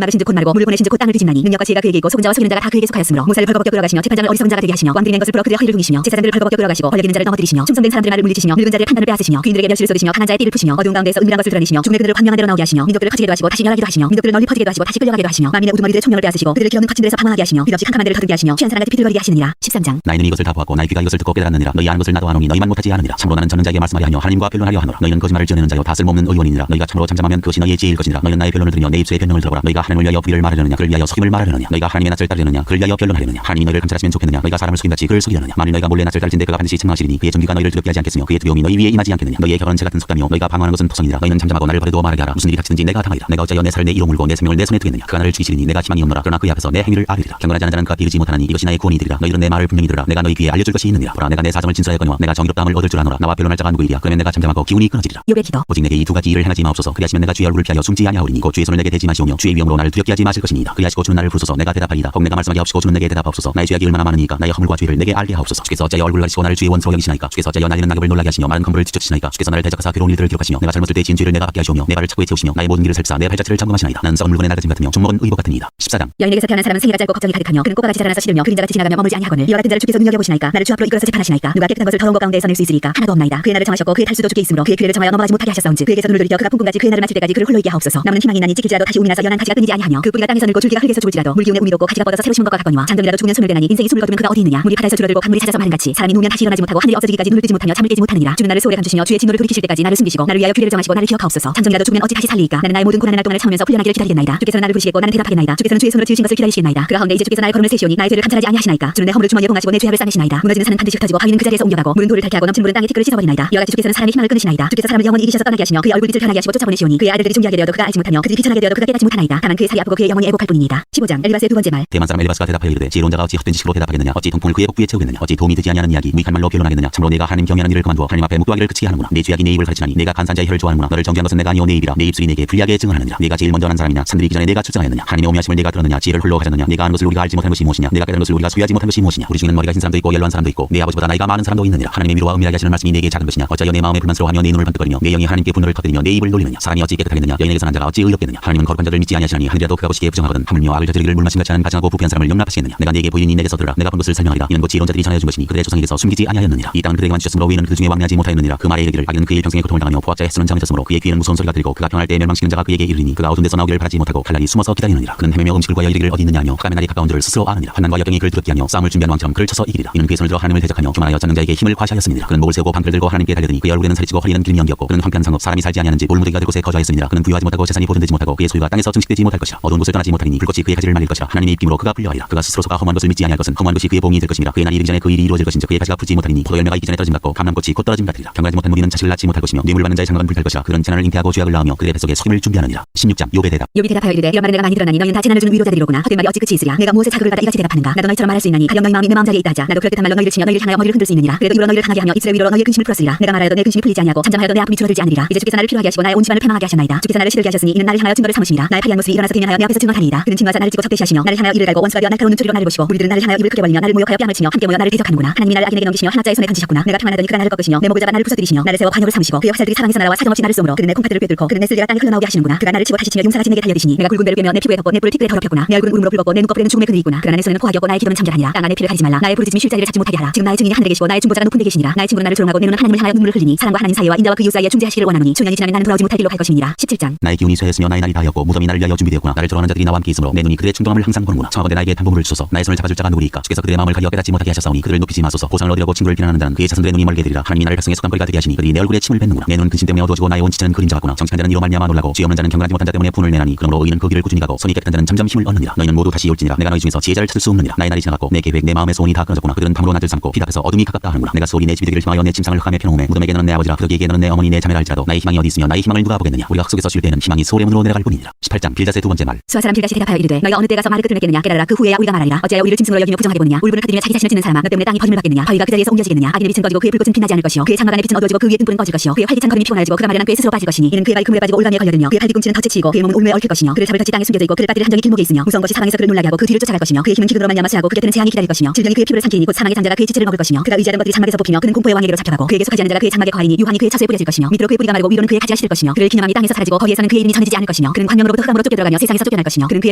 Speaker 2: 막으신즉 곧 마르고 물을 보내신즉 곧 땅을 뒤집나니 능력과 지혜가 그에게 있고 속은자와 속이는 자가 다 그에게 속하였으므로 모사를 벌거벗겨 끌어가시며 재판장을 어리석은 자가 되게 하시며 왕들이 낸 것을 풀어 그들의 허리를 굽이시며 제사장들을 벌거벗겨 끌어가시고 권력 있는 자를 넘어뜨리시며 충성된 사람들의 말을 물리치시며 늙은 자들의 판단을 빼앗으시며 귀인들에게 멸시를 쏟으시며 강한 자의 띠를 푸시며 어두운 가운데에서 은밀한 것을 드러내시며 죽은 그들을 광명한 대로 나오게 하시며 민족들을 커지게도 하시고 다시 멸하기도 하시며 민족들을 널리 퍼지게도 하시고 다시 끌려가게도 하시며 만민의 우두머리들의 총명을 빼앗으시고 그들을 기없는 거친 들에서 방황하게 하시며 빛없이 캄캄한 데를 거두게 하시며 취한 사람같이 비틀거리게 하시느니라. 13장.
Speaker 1: 나이는 이것을 다 보았고 나의 귀가 이것을 듣고 깨달았느니라. 너희 아는 것을 나도 아노니 너희만 못하지 않으니라. 참으로 나는 전는 자에게 말씀하려 하며 하나님과 변론하려 하노라. 너희는 거짓말을 지어내는 자요 다 쓸모없는 의원이니라. 너희가 참으로 잠잠하면 그것이 너희의 지혜일 것이니라. 너희는 나의 변론을 들으며 내 입술의 변명을 들어보라. 너희가 하나님을 위하여 불의를 말하려느냐 그를 위하여 속임을 말하려느냐. 너희가 하나님의 낯을 따르려느냐 그를 위하여 변론하려느냐. 하나님이 너희를 감찰하시면 좋겠느냐 너희가 사람을 속임같이 그를 속이려느냐. 만일 너희가 몰래 낯을 따르진대 그가 반드시 책망하시리니 그의 존귀가 너희를 두렵게 하지 않겠으며 그의 두려움이 너희 위에 임하지 않겠느냐. 너희의 격언은 재 같은 속담이요 너희가 방어하는 것은 토성이니라. 너희는 잠잠하고 나를 버려두어 말하게 하라. 무슨 일이 닥치든지 내가 당하리라. 내가 어찌하여 내 살을 내 이로 물고 내 생명을 내 손에 두겠느냐. 그가 나를 죽이시리니 내가 희망이 없노라. 그러나 그의 앞에서 내 행위를 아뢰리라. 경건하지 않은 자는 그가 비르지 못하나니 이것이 나의 구원이 되리라. 너희들은 내 말을 분명히 들으라. 내가 너희 귀에 알려줄 것이 있느니라. 보라 내가 내 사정을 진술하였거니와 내가 정의롭다함을 얻을 줄 아노라. 나와 변론할 자가 누구이랴. 그러면 내가 잠잠하고 기운이 끊어지리라.
Speaker 2: 욥의 기도.
Speaker 1: 오직 내게 이 두 가지 일을 행하지 마옵소서. 그리하시면 내가 주의 얼굴을 피하여 숨지 아니하오리니 곧 주의 손을 내게 대지 마시오며 주의 위엄으로 나를 두렵게 하지 마실 것이니이다. 그리하시고 주는 나를 부르소서. 내가 대답하리이다. 혹 내가 말씀하기 하옵시고 주는 내게 대답하옵소서. 나의 죄악이 얼마나 많으니까 나의 허물과 죄를 내게 알게 하옵소서. 주께서 어찌하여 얼굴을 가리시고 나를 주의 원수로 여기시나이까. 주께서 어찌하여 날리는 낙엽을 놀라게 하시며 마른 건물을 뒤쫓으시나이까. 주께서 나를 대적하사 괴로운 일들을 기록하시며 내가 잘못을 때 지은 죄를 내가 받게 하시오며 내 발을 차고에 채우시며 나의 모든 길을 살피사 내 발자취를 점검하시나이다. 나는 썩은 물건에 낡아짐 같으며 죽먹은 의복 같으니이다. 14장.
Speaker 2: 여인에게서 태어난 사람은 생애가 짧고 걱정이 가득하며 그는 꽃과 같이 자라나서 시들며 그림자같이 지나가며 머물지 아니하거늘 이와 같은 자를 주께서 눈여겨보시나이까. 나를 주 앞으로 이끌어서 재판하시나이까. 누가 깨끗한 것을 더러운 것 가운데에서 낼 수 있으리까. 하나도 없나이다. 그의 날을 정하셨고 그의 달수도 주께 있으므로 그의 규례를 정하여 넘어가지 못하게 하셨사온즉 그에게서 눈을 돌리켜 그가 풍금같이 그의 날을 마칠 때까지 그를 홀로 있게 하옵소서. 나무는 희망이 있나니 찢길지라도 다시 운이 나서 연한 가지가 끊이지 아니하며 그 뿌리가 땅에서 늙고 줄기가 흙에서 죽을지라도 물 기운에 운이 돋고 가지가 뻗어서 새로 심은 것과 같거니와 장정이라도 죽으면 손을 대나니 인생이 숨을 거두면 그가 어디 있느냐. 물이 바다에서 줄어들고 강물이 찾아서 마른같이 사람이 누우면 다시 일어나지 못하고 하늘이 없어지기까지 눈을 뜨지 못하며 잠을 깨지 못하느니라. 주는 나를 소홀히 감추시며 주의 진노를 돌이키실 때까지 나를 숨기시고 나를 위하여 규례를 정하시고 나를 기억하옵소서. 장정이라도 죽으면 어찌 다시 살리이까. 나는 나의 모든 고난의 날 동안을 참으면서 훈련하기를 기다리겠나이다. 주께서는 나를 부르시겠고 나는 대답하겠나이다. 주께서는 주의 손으로 지으신 것을 기다리시겠나이다. 그가 하온데 이제 주께서 나의 걸음을 세시오니 나의 죄를 감찰하지 아니하시나이까. 주는 내 허물을 주머니에 봉하시고 내 죄악을 싸매시나이다. 무너지는 산은 반드시 흩어지고 바위는 그 자리에서 옮겨가고 물은 돌을 닳게 하고 넘친 물은 땅의 티끌을 씻어버리나이다. 이와 같이 주께서는 사람의 희망을 끊으시나이다. 주께서 사람을 영원히 이기셔서 떠나게 하시며 그의 얼굴 빛을 변하게 하시고 쫓아보내시오니 그의 아들들이 존귀하게 되어도 그가 알지 못하며 그들이 비천하게 되어도 그가 깨닫지 못하나이다. 다만 그의 살이 아프고 그의 영혼이 애곡할 뿐이니이다. 15장. 엘리바스의 두 번째 말.
Speaker 1: 대만 사람 엘리바스가 대답하여 이르되 지혜로운 자가 어찌 헛된 지식으로 대답하겠느냐. 어찌 통풍을 그의 복부에 채우겠느냐. 어찌 도움이 되지 아니하는 이야기 무익한 말로 변론하겠느냐. 참으로 내가 하나님 경외하는 일을 그만두어 하나님 앞에 묵도하기를 그치게 하는구나. 내 죄악이 내 입을 가르치나니 내가 간사한 자의 혀를 좋아하는구나. 너를 정죄한 것은 내가 아니오 내 입이라. 내 입술이 내게 불리하게 증언하느니라. 내가 제일 먼저 난 사람이냐. 산들이기 전에 내가 출정하였느냐. 하나님의 오미하심을 내가 들었느냐. 지혜를 홀로 가졌느냐. 내가 아는 것을 우리가 알지 못한 것이 무엇이냐. 내가 깨달은 것을 우리가 소유하지 못한 것이 무엇이냐. 우리 중에는 머리가 긴 사람도 있고 연로한 사람도 있고 내 아버지보다 나이가 많은 사람도 있느니라. 하나님의 위로와 은밀하게 하시는 말씀이 내게 작은 것이냐. 어찌하여 내 마음에 불만스러워하며 내 눈을 번뜩거리며 내 영이 하나님께 분노를 터뜨리며 내 입을 놀리느냐. 사람이 어찌 깨끗하겠느냐. 여인에게서 난 자가 어찌 의롭겠느냐. 하나님은 거룩한 자를 믿지 아니하시나니 하늘이라도 그가 보시기에 부정하거든 하물며 악을 저지르기를 물마신 같이 하는 가증하고 부패한 사람을 용납하시겠느냐. 내가 네게 보이니 내게서 들으라. 내가 본 것을 설명하리라. 이는 곧 지혜로운 자들이 전하여 준 것이니 그들의 조상에게서 숨기지 아니하였느니라. 이 땅은 그들에게만 주셨으므로 위는 그 중에 왕래하지 못하였느니라. 그 말에 이르기를 악인은 그의 평생에 고통을 당하며 포악자의 횟수는 정해졌으므로 그의 귀에는 무서운 소리가 들리고 그가 평할 때 멸망시키는 자가 그에게 이르니 그가 어두운 데서 나오기를 바라지 못하고 칼날이 숨어서 기다리느니라. 그는 헤매며 음식을 구하여 이르기를 어디 있느냐 하며 흑암의 날이 가까운 줄을 스스로 아느니라. 환난과 역경이 그를 두렵게 하며 싸움을 준비한 왕처럼 그를 쳐서 이기리라. 이는 그의 손을 들어 하나님을 대적하며 교만하여 쩌는 자에게 힘을 과시하였습니다. 그는 목을 세우고 방패를 들고 하나님께 달려드니 그의 얼굴에는 살이 찌고 허리에는 기름이 엉겼고 그는 황폐한 상업 사람이 살지 아니하는지 돌무더기가 될 곳에 거주하였습니다. 그는 부유하지 못하고 재산이 보존되지 못하고 그의 소유가 땅에서 증식되지 못할 것이라. 어두운 곳을 떠나지 못하리니 불꽃이 그의 가지를 말릴 것이라. 하나님의 입김으로 그가 불려하리라. 그가 스스로 속아 험한 것을 믿지 아니할 것은 험한 것이 그의 봉이 될 것입니다. 그의 날이 이르기 전에 그 일이 이루어질 것인지 그의 가지가 풀지 못하리니 포도 열매가 익기 전에 떨어짐 같고 감람꽃이 곧 떨어짐 같으리라. 경건하지 못한 무리는 자식을 낳지 못할 것이며 뇌물 받는 자의 장막은 불탈 것이라. 그런 재난을 잉태하고 죄악을 낳으며 그들의 뱃속에 속임을 준비하느니라. 16장. 욥의 대답.
Speaker 2: 욥이 대답하여 이르되 이런 말은 내가 많이 들었나니 너희는 다 재난을 주는 위로자들이로구나. 헛된 말이 어찌 끝이 있으랴. 내가 무엇에 자극을 받아 이같이 대답하는가. 나도 너희처럼 말할 수 있나니 가령 너희 마음이 내 마음자리에 있다 하자. 나도 그럴듯한 말로 너희를 치며 너희를 향하여 머리를 흔들 수 있느니라. 그래도 입으로 너희를 강하게 하며 입술의 위로 너희의 근심을 풀었으리라. 내가 말하여도 내 근심이 풀리지 아니하고 잠잠하여도 내 아픔이 줄어들지 않으리라. 이제 주께서 나를 필요하게 하시고 나의 온 집안을 패망하게 하셨나이다. 주께서 나를 시들게 하셨으니 이는 나를 향하여 증거를 삼으시니라. 나의 파리한 모습이 일어나서 대면하여 내 앞에서 증언하니이다. 그는 진노하자 나를 찍고 적대시하시며 나를 향하여 이를 갈고 원수가 되어 날카로운 눈초리로 나를 보시고 무리들은 나를 향하여 입을 크게 벌리며 나를 모욕하여 뺨을 치며 함께 모여 나를 대적하는구나. 하나님이 나를 악인에게 넘기시며 하나자의 손에 던지셨구나. 내가 평안하더니 그가 나를 꺾으시며 내 목을 잡아 나를 부서뜨리시며 나를 세워 관역을 삼으시고 그의 화살들이 사방에서 날아와 사정없이 나를 쏘므로 그는 내 콩팥들을 꿰뚫고 그는 내 쓸개가 땅에 흘러나오게 하시는구나. 그가 나를 치고 다시 치며 용사같이 내게 달려드시니 내가 굵은 배를 꿰며 내 피부에 덮고 내 뿔을 티끌에 더럽혔구나. 내 얼굴은 울음으로 붉었고 내 눈꺼풀에는 죽음의 그늘이구나. 그러나 내 손에는 포악이었고 나의 기도는 참견하니라. 땅 안에 피를 가리지 말라. 나의 부르짖음이 쉴 자리를 찾지 못하게 하라. 지금 나의 증인이 하늘에 계시고 나의 중보자가 높은 데 계시니라. 나의 친구는 나를 조롱하고 내 눈은 하나님을 향하여 눈물을 흘리니 사람과 하나님 사이와 인자와 그 이웃 사이에 중재하시기를 원하노니 초년이 지나면 나는 돌아오지 못할 길로 갈 것이니라. 17장.
Speaker 1: 나의 기운이 쇠했으며 나의 날이 다하였고 무덤이 나를 위하여 준비되었구나. 나를 조롱하는 자들이 나와 함께 있으므로 내 눈이 그들의 충동함을 항상 보는구나. 청하건대 나에게 담보물을 주소서. 나의 손을 잡아줄 자가 누구리까. 주께서 그들의 마음을 가리어 깨닫지 못하게 하셨사오니 그들을 높이지 마소서. 보상을 얻으려고 친구를 비난하는 자는 그의 자손들의 눈이 멀게 되리라. 하나님이 나를 백성의 속담거리가 되게 하시니 그들이 내 얼굴에 침을 뱉는구나. 내 눈은 근심 때문에 어두워지고 나의 온 지체는 그림자 같구나. 정직한 자는 이로 말미암아 놀라고 죄 없는 자는 경건하지 못한 자 때문에 분을 내나니 그러므로 의인은 그 길을 꾸준히 가고 손이 깨끗한 자는 점점 힘을 얻느니라. 너희는 모두 다시 올지니라. 내가 너희 중에서 지혜자를 찾을 수 없느니라. 나의 날이 지나갔고 내 계획 내 마음의 소원이 다 끊어졌구나. 그들은 밤으로 낮을 삼고 빛 앞에서 어둠이 가깝다 하는구나. 내가 소홀히 내 집이 되기를 희망하여 내 침상을 흑암에 펴놓음에 무덤에게 너는 내 아버지라 부득이에게 너는 내 어머니 내 자매라 할지라도 나의 희망이 어디 있으며 나의 희망을 누가 보겠느냐. 우리가 흙 속에서 쉴 때에는 희망이 소홀의 문으로 내려갈 뿐이니라. 18장. 빌닷의 두 번째 말.
Speaker 2: 수아 사람 빌닷이 대답하여 이르되 너희가 어느 때 가서 말을 끝을 맺겠느냐. 깨달아라. 그 후에야 우리가 말하리라. 어찌하여 우리를 짐승으로 여기며 부정하게 보느냐. 울분을 터뜨리며 자기 자신을 찢는 사람아 너 때문에 땅이 버림을 받겠느냐. 바위가 그 자리에서 옮겨지겠느냐. 악인의 빛은 꺼지고 그의 불꽃은 빛나지 않을 것이요 그의 장막 안의 빛은 어두워지고 그 위에 등불은 꺼질 것이요 그의 활기찬 걸음이 피곤해지고 그가 마련한 꾀에 스스로 빠질 것이니 이는 그의 발이 그물에 빠지고 올가미에 걸려들며 그의 팔뒤꿈치는 덫에 치이고 그의 몸은 울무에 얽힐 것이며 그를 잡을 덫이 땅에 숨겨져 있고 그를 빠뜨릴 한정이 길목에 있으며 무서운 것이 사방에서 그를 놀라게 하고 그 뒤를 쫓아갈 것이며 그의 힘은 기근으로 말미암아 하고 그의 때는 재앙이 기다릴 것이며 질병이 그의 피부를 삼키니 곧 사망의 장자가 그의 지체를 먹을 것이며 그가 의지하던 것들이 장막에서 뽑히며 그는 공포의 왕에게로 잡혀가고 그에게 속하지 않은 자가 그의 장막에 거하리니 유황이 그의 처소에 뿌려질 것이며 밑으로 그의 뿌리가 마르고 위로는 그의 가지가 시들 것이며 그를 기념함이 땅에서 사라지고 가지고 거기에서는 그의 이름이 전해지지 않을 것이며 그는 광명으로부터 흑암으로 쫓겨들어가며 세상에서 쫓겨날것이며 그는 그의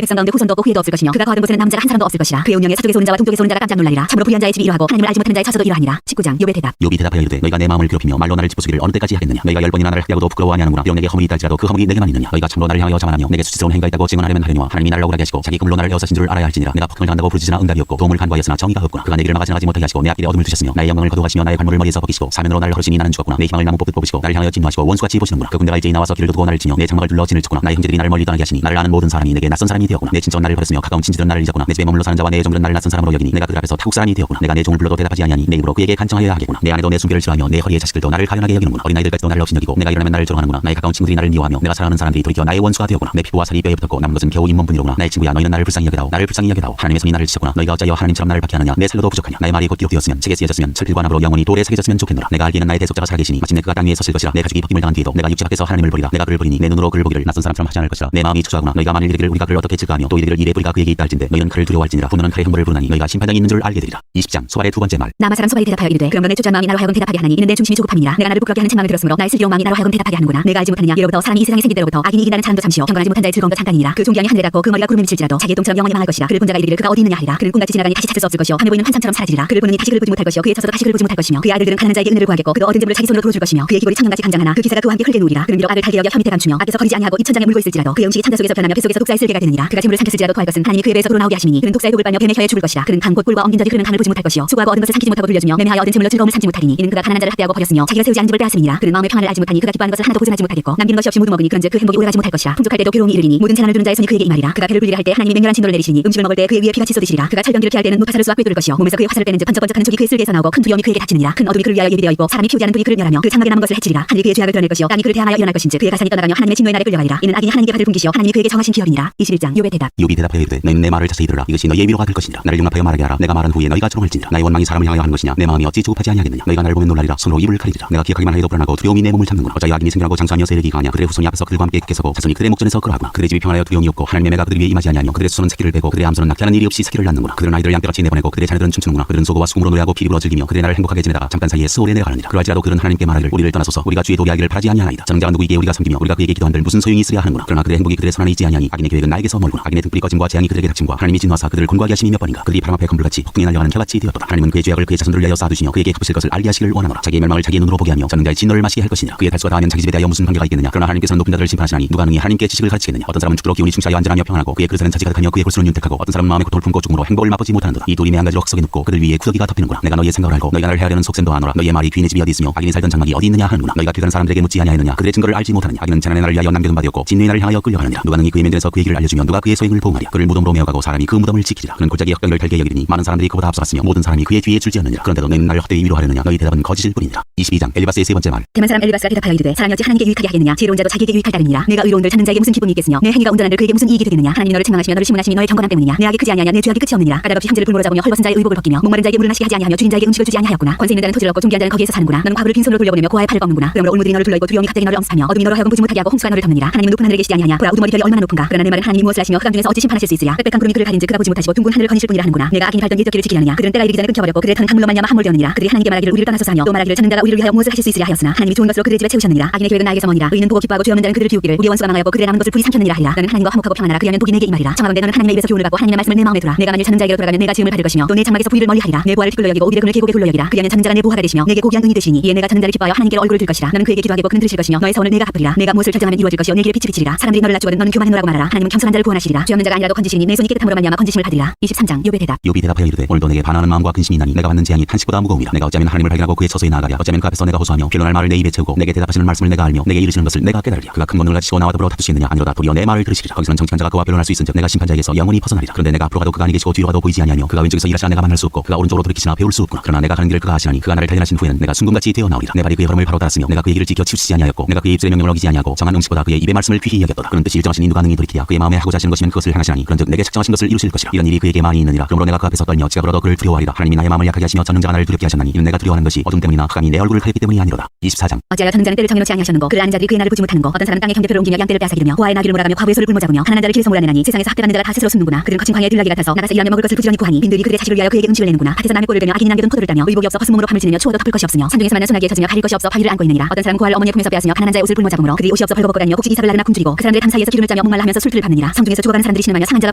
Speaker 2: 백성 가운데 후손도 없고 후예도 없을 것이며 그가 거하는 곳에는 남자가 한 사람도 없을 것이라. 그의 운명에 서쪽에서 오는 자와 동쪽에서 오는 자가 깜짝 놀라리라. 참으로 불의한 자의 집이 이러하고 하나님을 알지 못하는 자의 처소도 이러하니라. 19장 욥의 대답.
Speaker 1: 욥이 대답하여 이르되 너희가 내 마음을 괴롭히며 말로 나를 짚어주기를 어느 때까지 하겠느냐. 너희가 10번이나 나를 학대하고도 부끄러워하냐는구나. 비록 내게 허물이 있다 할지라도 그 허물이 내게만 있느냐. 너희가 참으로 나를 향하여 자만하며 내게 수치스러운 행위가 있다고 증언하려면 하려니와 하나님이 나를 억울하게 하시고 자기 그물로 나를 에워싸신 줄을 알아야 할지니라. 내가 폭행을 당한다고 부르짖으나 응답이 없고 도움을 간구하였으나 정의가 없구나. 그가 내 길을 막아지나가지 못하게 하시고 내 앞길에 어둠을 두셨으며 나의 영광을 거두하시며 나의 발목을 머리에서 벗기시고 사면으로 나를 허르시니 나는 죽었구나. 내 희망을 나무 뽑듯 뽑으시고 나를 향하여 진노하시고 원수같이 보시는구나. 그 군대가 이제 나와서 길을 두고 나를 치며 내 장막을 둘러 진을 쳤구나. 나의 형제들이 나를 멀리 떠나게 하시니 나를 아는 모든 사람이 내게 낯선 사람이 되었구나. 내 친척은 나를 버렸으며 가까운 친지들은 나를 잊었구나. 내 집에 머물러 사는 자와 내 종들은 나를 낯선 사람으로 여기니 내가 그들 앞에서 타국 사람이 되었구나. 내가 내 종을 불러도 대답하지 아니하니 내 입으로 그에게 간청하여야 하겠구나. 내 아내도 내 순결을 싫어하며 내 허리의 자식들도 나를 가련하게 여기는구나. 어린아이들까지도 나를 업신여기고 내가 일어나면 나를 조롱하는구나. 나의 가까운 친구들이 나를 미워하며 내가 사랑하는 사람들이 돌이켜 나의 원수가 되었구나. 내 피부와 살이 뼈에 붙었고 남은 것은 겨우 잇몸뿐이로구나. 나의 친구야 너희는 나를 불쌍히 여겨다오. 나를 불쌍히 여겨다오. 하나님의 손이 나를 치셨구나. 너희가 어찌하여 하나님처럼 나를 박해하느냐. 내 살로도 부족하냐. 나의 말이 곧 기록되었으면 책에 쓰여졌으면 철필과 나무로 영원히 돌에 새겨졌으면 좋겠노라. 내가 알기에는 나의 대속자가 살아계시니 마침내 그가 땅 위에 섰을 것이라. 내 가죽이 벗김을 당한 뒤에도 내가 육체 밖에서 하나님을 버리라. 내가 그를 버리니 내 눈으로 그를 보기를 낯선 사람처럼 하지 않을 것이라. 내 마음이 초조하구나. 너희가 만일 이르기를 우리가 그를 어떻게 칠까하며 또 이르기를 이래 뿌리가 그에게 있다 할진대 너희는 그를 두려워할지니라. 분노는 칼의 형벌을 부르나니 너희가 심판장이 있는 줄 알게 되리라. 20장 소발의 두 번째 말.
Speaker 2: 나마 사람 소발이 대답하여 이르되 그런가 내 초조한 마음이 나로 하여금 대답하게 하나니 이는 내 중심이 조급함이니라. 내가 나를 부끄럽게 하는 책망을 들었으므로 나의 슬기로운 마음이 나로 하여금 대답하게 하는구나. 내가 알지 못하느냐. 이로부터 사람이 이 세상에 생길 때로부터 악인이 이긴다는 사람도 잠시요 경건하지 못한 자의 즐거움도 잠깐이니라. 그 종기양이 하늘에 닿고 그 머리가 구름에 미칠지라도 자기의 똥처럼 영원히 망할 것이라. 그를 본 자가 이르기를 그가 어디 있느냐 하리라. 그는 꿈같이 지나가니 다시 찾을 수 없을 것이요 하늘 보이는 환상처럼 사라지리라. 그를 보느니 다시 그를 보지 못할 것이요 그의 처소도 다시 그를 보지 못할 것이며 그의 아들들은 가난한 자에게 은혜를 구하겠고 그도 얻은 재물을 자기 손으로 들어줄 것이며 그의 기골이 청년같이 강장하나 그 기사가 그와 함께 흘게 누우리라. 그는 비록 악을 달게 여겨 혀 밑에 감추며 악에서 거리지 아니하고 입천장에 물고 있을지라도 그의 음식이 천자 속에서 변하며 배 속에서 독사의 쓸개가 되느니라. 그가 재물을 삼켰을지라도 토할 것은 하나님이 그의 배에서 불어나오게 하시니 그는 독사의 독을 빨며 뱀의 혀에 죽을 것이라. 그는 강 곧 꿀과 엉긴 저지 흐르는 강을 보지 못할 것이요 수고하고 얻은 것을 삼키지 못하고 돌려주며 매매하여 얻은 재물로 즐거움을 삼지 못하리니 이는 그가 가난한 자를 학대하고 버렸으며 자기가 세우지 않은 집을 빼앗음이니라. 그는 마음의 평안을 알지 못하니 그가 기뻐하는 것을 하나도 보존하지 못하겠고 남기는 것이 없이 모두 먹으니 그런즉 그 행복이 오래가지 못할 것이라. 풍족할 때도 괴로움이 이르리니 모든 재난을 두는 자의 손이 그에게 임하리라. 그가 배를 불리려 할 때 하나님이 맹렬한 진노를 내리시니 음식을 먹을 때 그의 위에 피가 쏟으시리라. 그가 철병기를 피할 때는 무파사를 쏘아 꿰뚫을 것이요 몸에서 그의 화살을 빼는즉 번쩍번쩍하는 족이 그의 쓸개에서 나오고 큰 두려움이 그에게 닥치느니라. 큰 어둠이 그를 위하여 예비되어 있고 사람이 피우지 않은 불이 그를 멸하며 그 장막에 남은 것을 해치리라. 하늘이 그의 죄악을 드러낼 것이요 땅이 그를 대항하여 일어날 것인즉 그의 가산이 떠나가며 하나님의 진노의 날에 끌려가리라. 이는 악인이 하나님께 받을 분기시요 하나님이 그에게 정하신 기업이니라. 21장 욥의 대답.
Speaker 1: 욥이 대답하여 이르되 너희는 내 말을 자세히 들으라. 이것이 너희의 위로가 될 것이니라. 나를 용납하여 말하게 하라. 내가 말한 후에 너희가 조롱할지니라. 나의 원망이 사람을 향하여 하는 것이냐. 내 마음이 어찌 조급하지 아니하겠느냐. 너희가 나를 보면 놀라리라. 손으로 입을 가리리라. 내가 기억하기만 하여도 불안하고 두려움이 내 몸을 잡는구나. 어찌하여 악인이 생겨나고 장수하며 세력이 강하냐. 그들의 후손이 앞에서 그들과 함께 굳게 서고 자손이 그들의 목전에서 그러하구나. 그들의 집이 평안하여 두려움이 없고 하나님의 매가 그들 위에 임하지 아니하며 그들의 수소는 새끼를 베고 그들의 암소는 낙태하는 일이 없이 새끼를 낳는구나. 그들은 아이들을 양떼같이 내보내고 그들의 자녀들은 춤추는구나. 그들은 소고와 수금으로 노래하고 피리 불어 즐기며 그들의 나를 행복하게 지내다가 잠깐 사이에 스올에 내려가느니라. 그러할지라도 그들은 하나님께 말하기를 우리를 떠나소서. 우리가 주의 도리 하기를 바라지 아니하나이다. 전능자가 누구이기에 우리가 섬기며 우리가 그에게 기도한들 무슨 소용이 있으랴 하는구나. 그러나 그들의 행복이 그들의 손 안에 있지 아니하니 악인의 계획은 나에게서 멀구나. 악인의 등불이 꺼짐과 재앙이 그들에게 닥침과 하나님이 진노하사 그들을 곤고하게 하심이 몇 번인가. 그들이 바람 앞에 검불같이 폭풍이 날려가는 혀같이 되었도다. 하나님은 그의 죄악을 그의 자손들을 위하여 쌓아두시며 그에게 갚으실 것을 알게 하시기를 원하노라. 자기의 멸망을 자기의 눈으로 보게 하며 전능자의 진노를 마시게 할 것이니라. 그의 달수가 다하면 자기 집에 대하여 무슨 관계가 있겠느냐. 그러나 하나님께서는 높은 자들을 심판하시나니 누가 능히 하나님께 지식을 가르치겠느냐. 어떤 사람은 죽도록 기운이 충실하여 안전하며 평안하고 그의 그릇에는 차지가 득하며 그의 골수는 윤택하고 어떤 사람은 마음에 고통을 품고 죽음으로 행복을 맛보지 못하는도다. 이 돌이 매한 가지로 흑석에 눕고 그들 위에 구더기가 덮이는구나. 내가 너희의 생각을 알고 너희가 나를 헤아려는 속셈도 아노라. 너희의 말이 귀인의 집이 어디 있으며 악인이 살던 장막이 어디 있느냐 하는구나. 너희가 길 가는 사람들에게 묻지 아니하였느냐. 그들의 증거를 알지 못하느냐. 악인은 재난의 날을 위하여 남겨둔 바 되었고 진노의 날을 향하여 끌려가느니라. 누가 능히 그의 면전에서 그의 길을 알려주며 누가 그의 소행을 보응하랴. 그를 무덤으로 메어가고 사람이 그 무덤을 지키리라. 그는 골짜기 흑병을 달게 여기리니 많은 사람들이 그보다 앞서갔으며 모든 사람이 그의 뒤에 줄지었느니라. 그런데도 너희는 나를 헛되이 위로하려느냐. 너희 대답은 거짓일 뿐이니라. 22장 엘리바스의 세 번째 말.
Speaker 2: 대만 사람 엘리바스가 대답하여 이르되 사람이 어찌 하나님께 유익하게 하겠느냐. 지혜로운 자도 자기에게 유익할 따름이니라. 내가 의로운들 찾는 자에게 무슨 기쁨이 있겠으며 내 행위가 온전한들 그에게 무슨 이익이 되겠느냐. 하나님이 너를 책망하시며 너를 시문하심이 너의 경건함 때문이냐. 내 악이 크지 아니하냐. 내 죄악이 끝이 없느니라. 까닭없이 형제를 불모로 잡으며 헐벗은 자의 의복을 벗기며 목마른 자에게 물을 마시게 하지 아니하며 주인 자에게 음식을 주지 아니하였구나. 권세 있는 자는 토지를 얻고 존귀한 자는 거기에서 사는구나. 너는 과부를 빈손으로 돌려보내며 고아의 팔을 꺾는구나. 그러므로 올무들이 너를 불러있고 두려움이 갑자기 너를 엄습하며 어둠이 너로 하여금 보지 못하게 하고 홍수가 너를 덮느니라. 하나님은 높은 하늘에 계시지 아니하냐. 보라 우두머리 별이 얼마나 높은가. 그러나 내 말은 하나님이 무엇을 하시며 흑암 중에서 어찌 심판하실 수 있으랴. 빽빽한 구름이 그를 가린즉 그가 보지 못하시고 둥근 하늘을 거니실 뿐이라 하는구나. 내가 악인이 밟던 이적기를 지키려느냐. 그들은 때가 이르기 전에 끊겨버렸고 그들의 터는 강물로 말미암아 함몰되었느니라. 그들이 하나님께 말하기를 우리를 떠나소서 하며 또 말하기를 전능자가 우리를 위하여 무엇을 하실 수 있으랴 하였으나 하나님이 좋은 것으로 그들의 집에 채우셨느니라. 악인의 계획은 나에게서 머니라. 의인은 보고 기뻐하고 죄 없는 자는 그들을 비웃기를 우리의 원수가 망하였고 그들의 남은 것을 불이 삼켰느니라 하리라. 너는 하나님과 화목하고 평안하라. 그리하면 복이 내게 임하리라. 청하건대 너는 하나님의 입에서 교훈을 받고 하나님의 말씀을 내 마음에 두라. 내가 만일 전능자에게로 돌아가면 내가 지음을 받을 것이며 또 내 장막에서 부위를 멀리하리라. 내 보화를 티끌로 여기고 오비를 그늘 계곡에 돌로 여기라. 그리하면 전능자가 내 보화가 되시며 내게 고귀한 은이 되시니 이에 내가 전능자를 기뻐하여 하나님께 얼굴을 들 것이라. 너는 그에게 기도하겠고 그는 들으실 것이며 너의 서원을 내가 갚으리라. 내가 무엇을 결정하면 이루어질 것이요 내 길에 빛이 비치리라. 사람들이 너를 낮추거든 너는 교만해노라고 말하라. 하나님은 겸손한 자를 구원하시리라. 죄 없는 자가 아니라도 건지시니 내 손이 깨끗함으로 말미암아 건지심을 받으리라. 23장 욥의 대답.
Speaker 1: 욥이 대답하여 이르되 오늘도 내게 반하는 마음과 근심이 있나니 내가 받는 재앙이 탄식보다 무거움이라. 내가 어찌하면 하나님을 발견하고 그의 처소에 나아가랴. 어찌하면 그 앞에서 내가 호소하며 변론할 말을 내 입에 채우고 내게 대답하시는 말씀을 내가 알며 내게 이르시는 것을 내가 깨달으랴. 그가 큰 권능을 가지시고 나와 더불어 다투시겠느냐. 아니로다 도리어 내 말을 들으시리라. 거기서는 정직한 자가 그와 변론할 수 있은즉 내가 심판자에게서 영원히 벗어나리라. 그런데 내가 앞으로 가도 그가 아니 계시고 뒤로 가도 보이지 아니하며 그가 왼쪽에서 일하시나 내가 만날 수 없고 그가 오른쪽으로 돌이키시나 배울 수 없구나. 그러나 내가 가는 길을 그가 아시나니 그가 나를 단련하신 후에는 내가 순금같이 되어 나오리라. 내 발이 그의 걸음을 바로 따랐으며 내가 그의 길을 지켜 치우치지 아니하였고 내가 그의 입술의 명령을 어기지 아니하고 정한 음식보다 그의 입의 말씀을 귀히 여겼도다. 그런 뜻이 일정하시니 누가 능히 돌이키랴. 그의 마음에 하고자 하시는 것이면 그것을 행하시나니 그런즉 내게 책정하신 것을 이루실 것이라. 이런 일이 그에게 많이 있느니라. 그러므로 내가 그 앞에서 떨며 지가 그러도 그를 두려워하리라. 하나님이 나의 마음을 약하게 하시며 전능자가 나를 두렵게 하셨나니 이는 내가 두려워하는 것이 어둠 때문이나 흑암이 내 얼굴을 가렸기 때문이 아니로다. 24장.
Speaker 2: 어찌하여 전능자는 때를 정해놓지 아니하셨는고 그를 아는 자들이 그의 날을 보지 못하는고 어떤 사람은 땅의 경계표를 옮기며 양떼를 빼앗아기르며 고아의 나귀를 몰아가며 과부의 소를 굶어 잡으며 가난한 자를 길에서 몰아내나니 세상에서 학대받는 자가 다 스스로 숨는구나. 그들은 거친 광야의 들나귀 같아서 나가서 일하며 먹을 것을 부지런히 구하니 빈들이 그들의 자식을 위하여 그에게 음식을 내는구나. 밭에서 남의 꼴을 베며 악인이 남겨둔 포도를 따며 의복이 없어 헛숨몸으로 밤을 지내며 추워도 덮을 것이 없으며 산중에서 만난 소나기에 젖으며 가릴 것이 없어 바위를 안고 있느니라. 어떤 사람은 고아를 어머니의 품에서 빼앗으며 가난한 자의 옷을 굶어 잡으므로 그들이 옷이 없어 벌거벗고 다니며 곡식 이삭을 나르나 굶주리고 그 사람들 담 사이에서 기름을 짜며 목말라 하면서 술틀을 밟느니라. 성중에서 죽어가는 사람들이 신음하며 상한 자가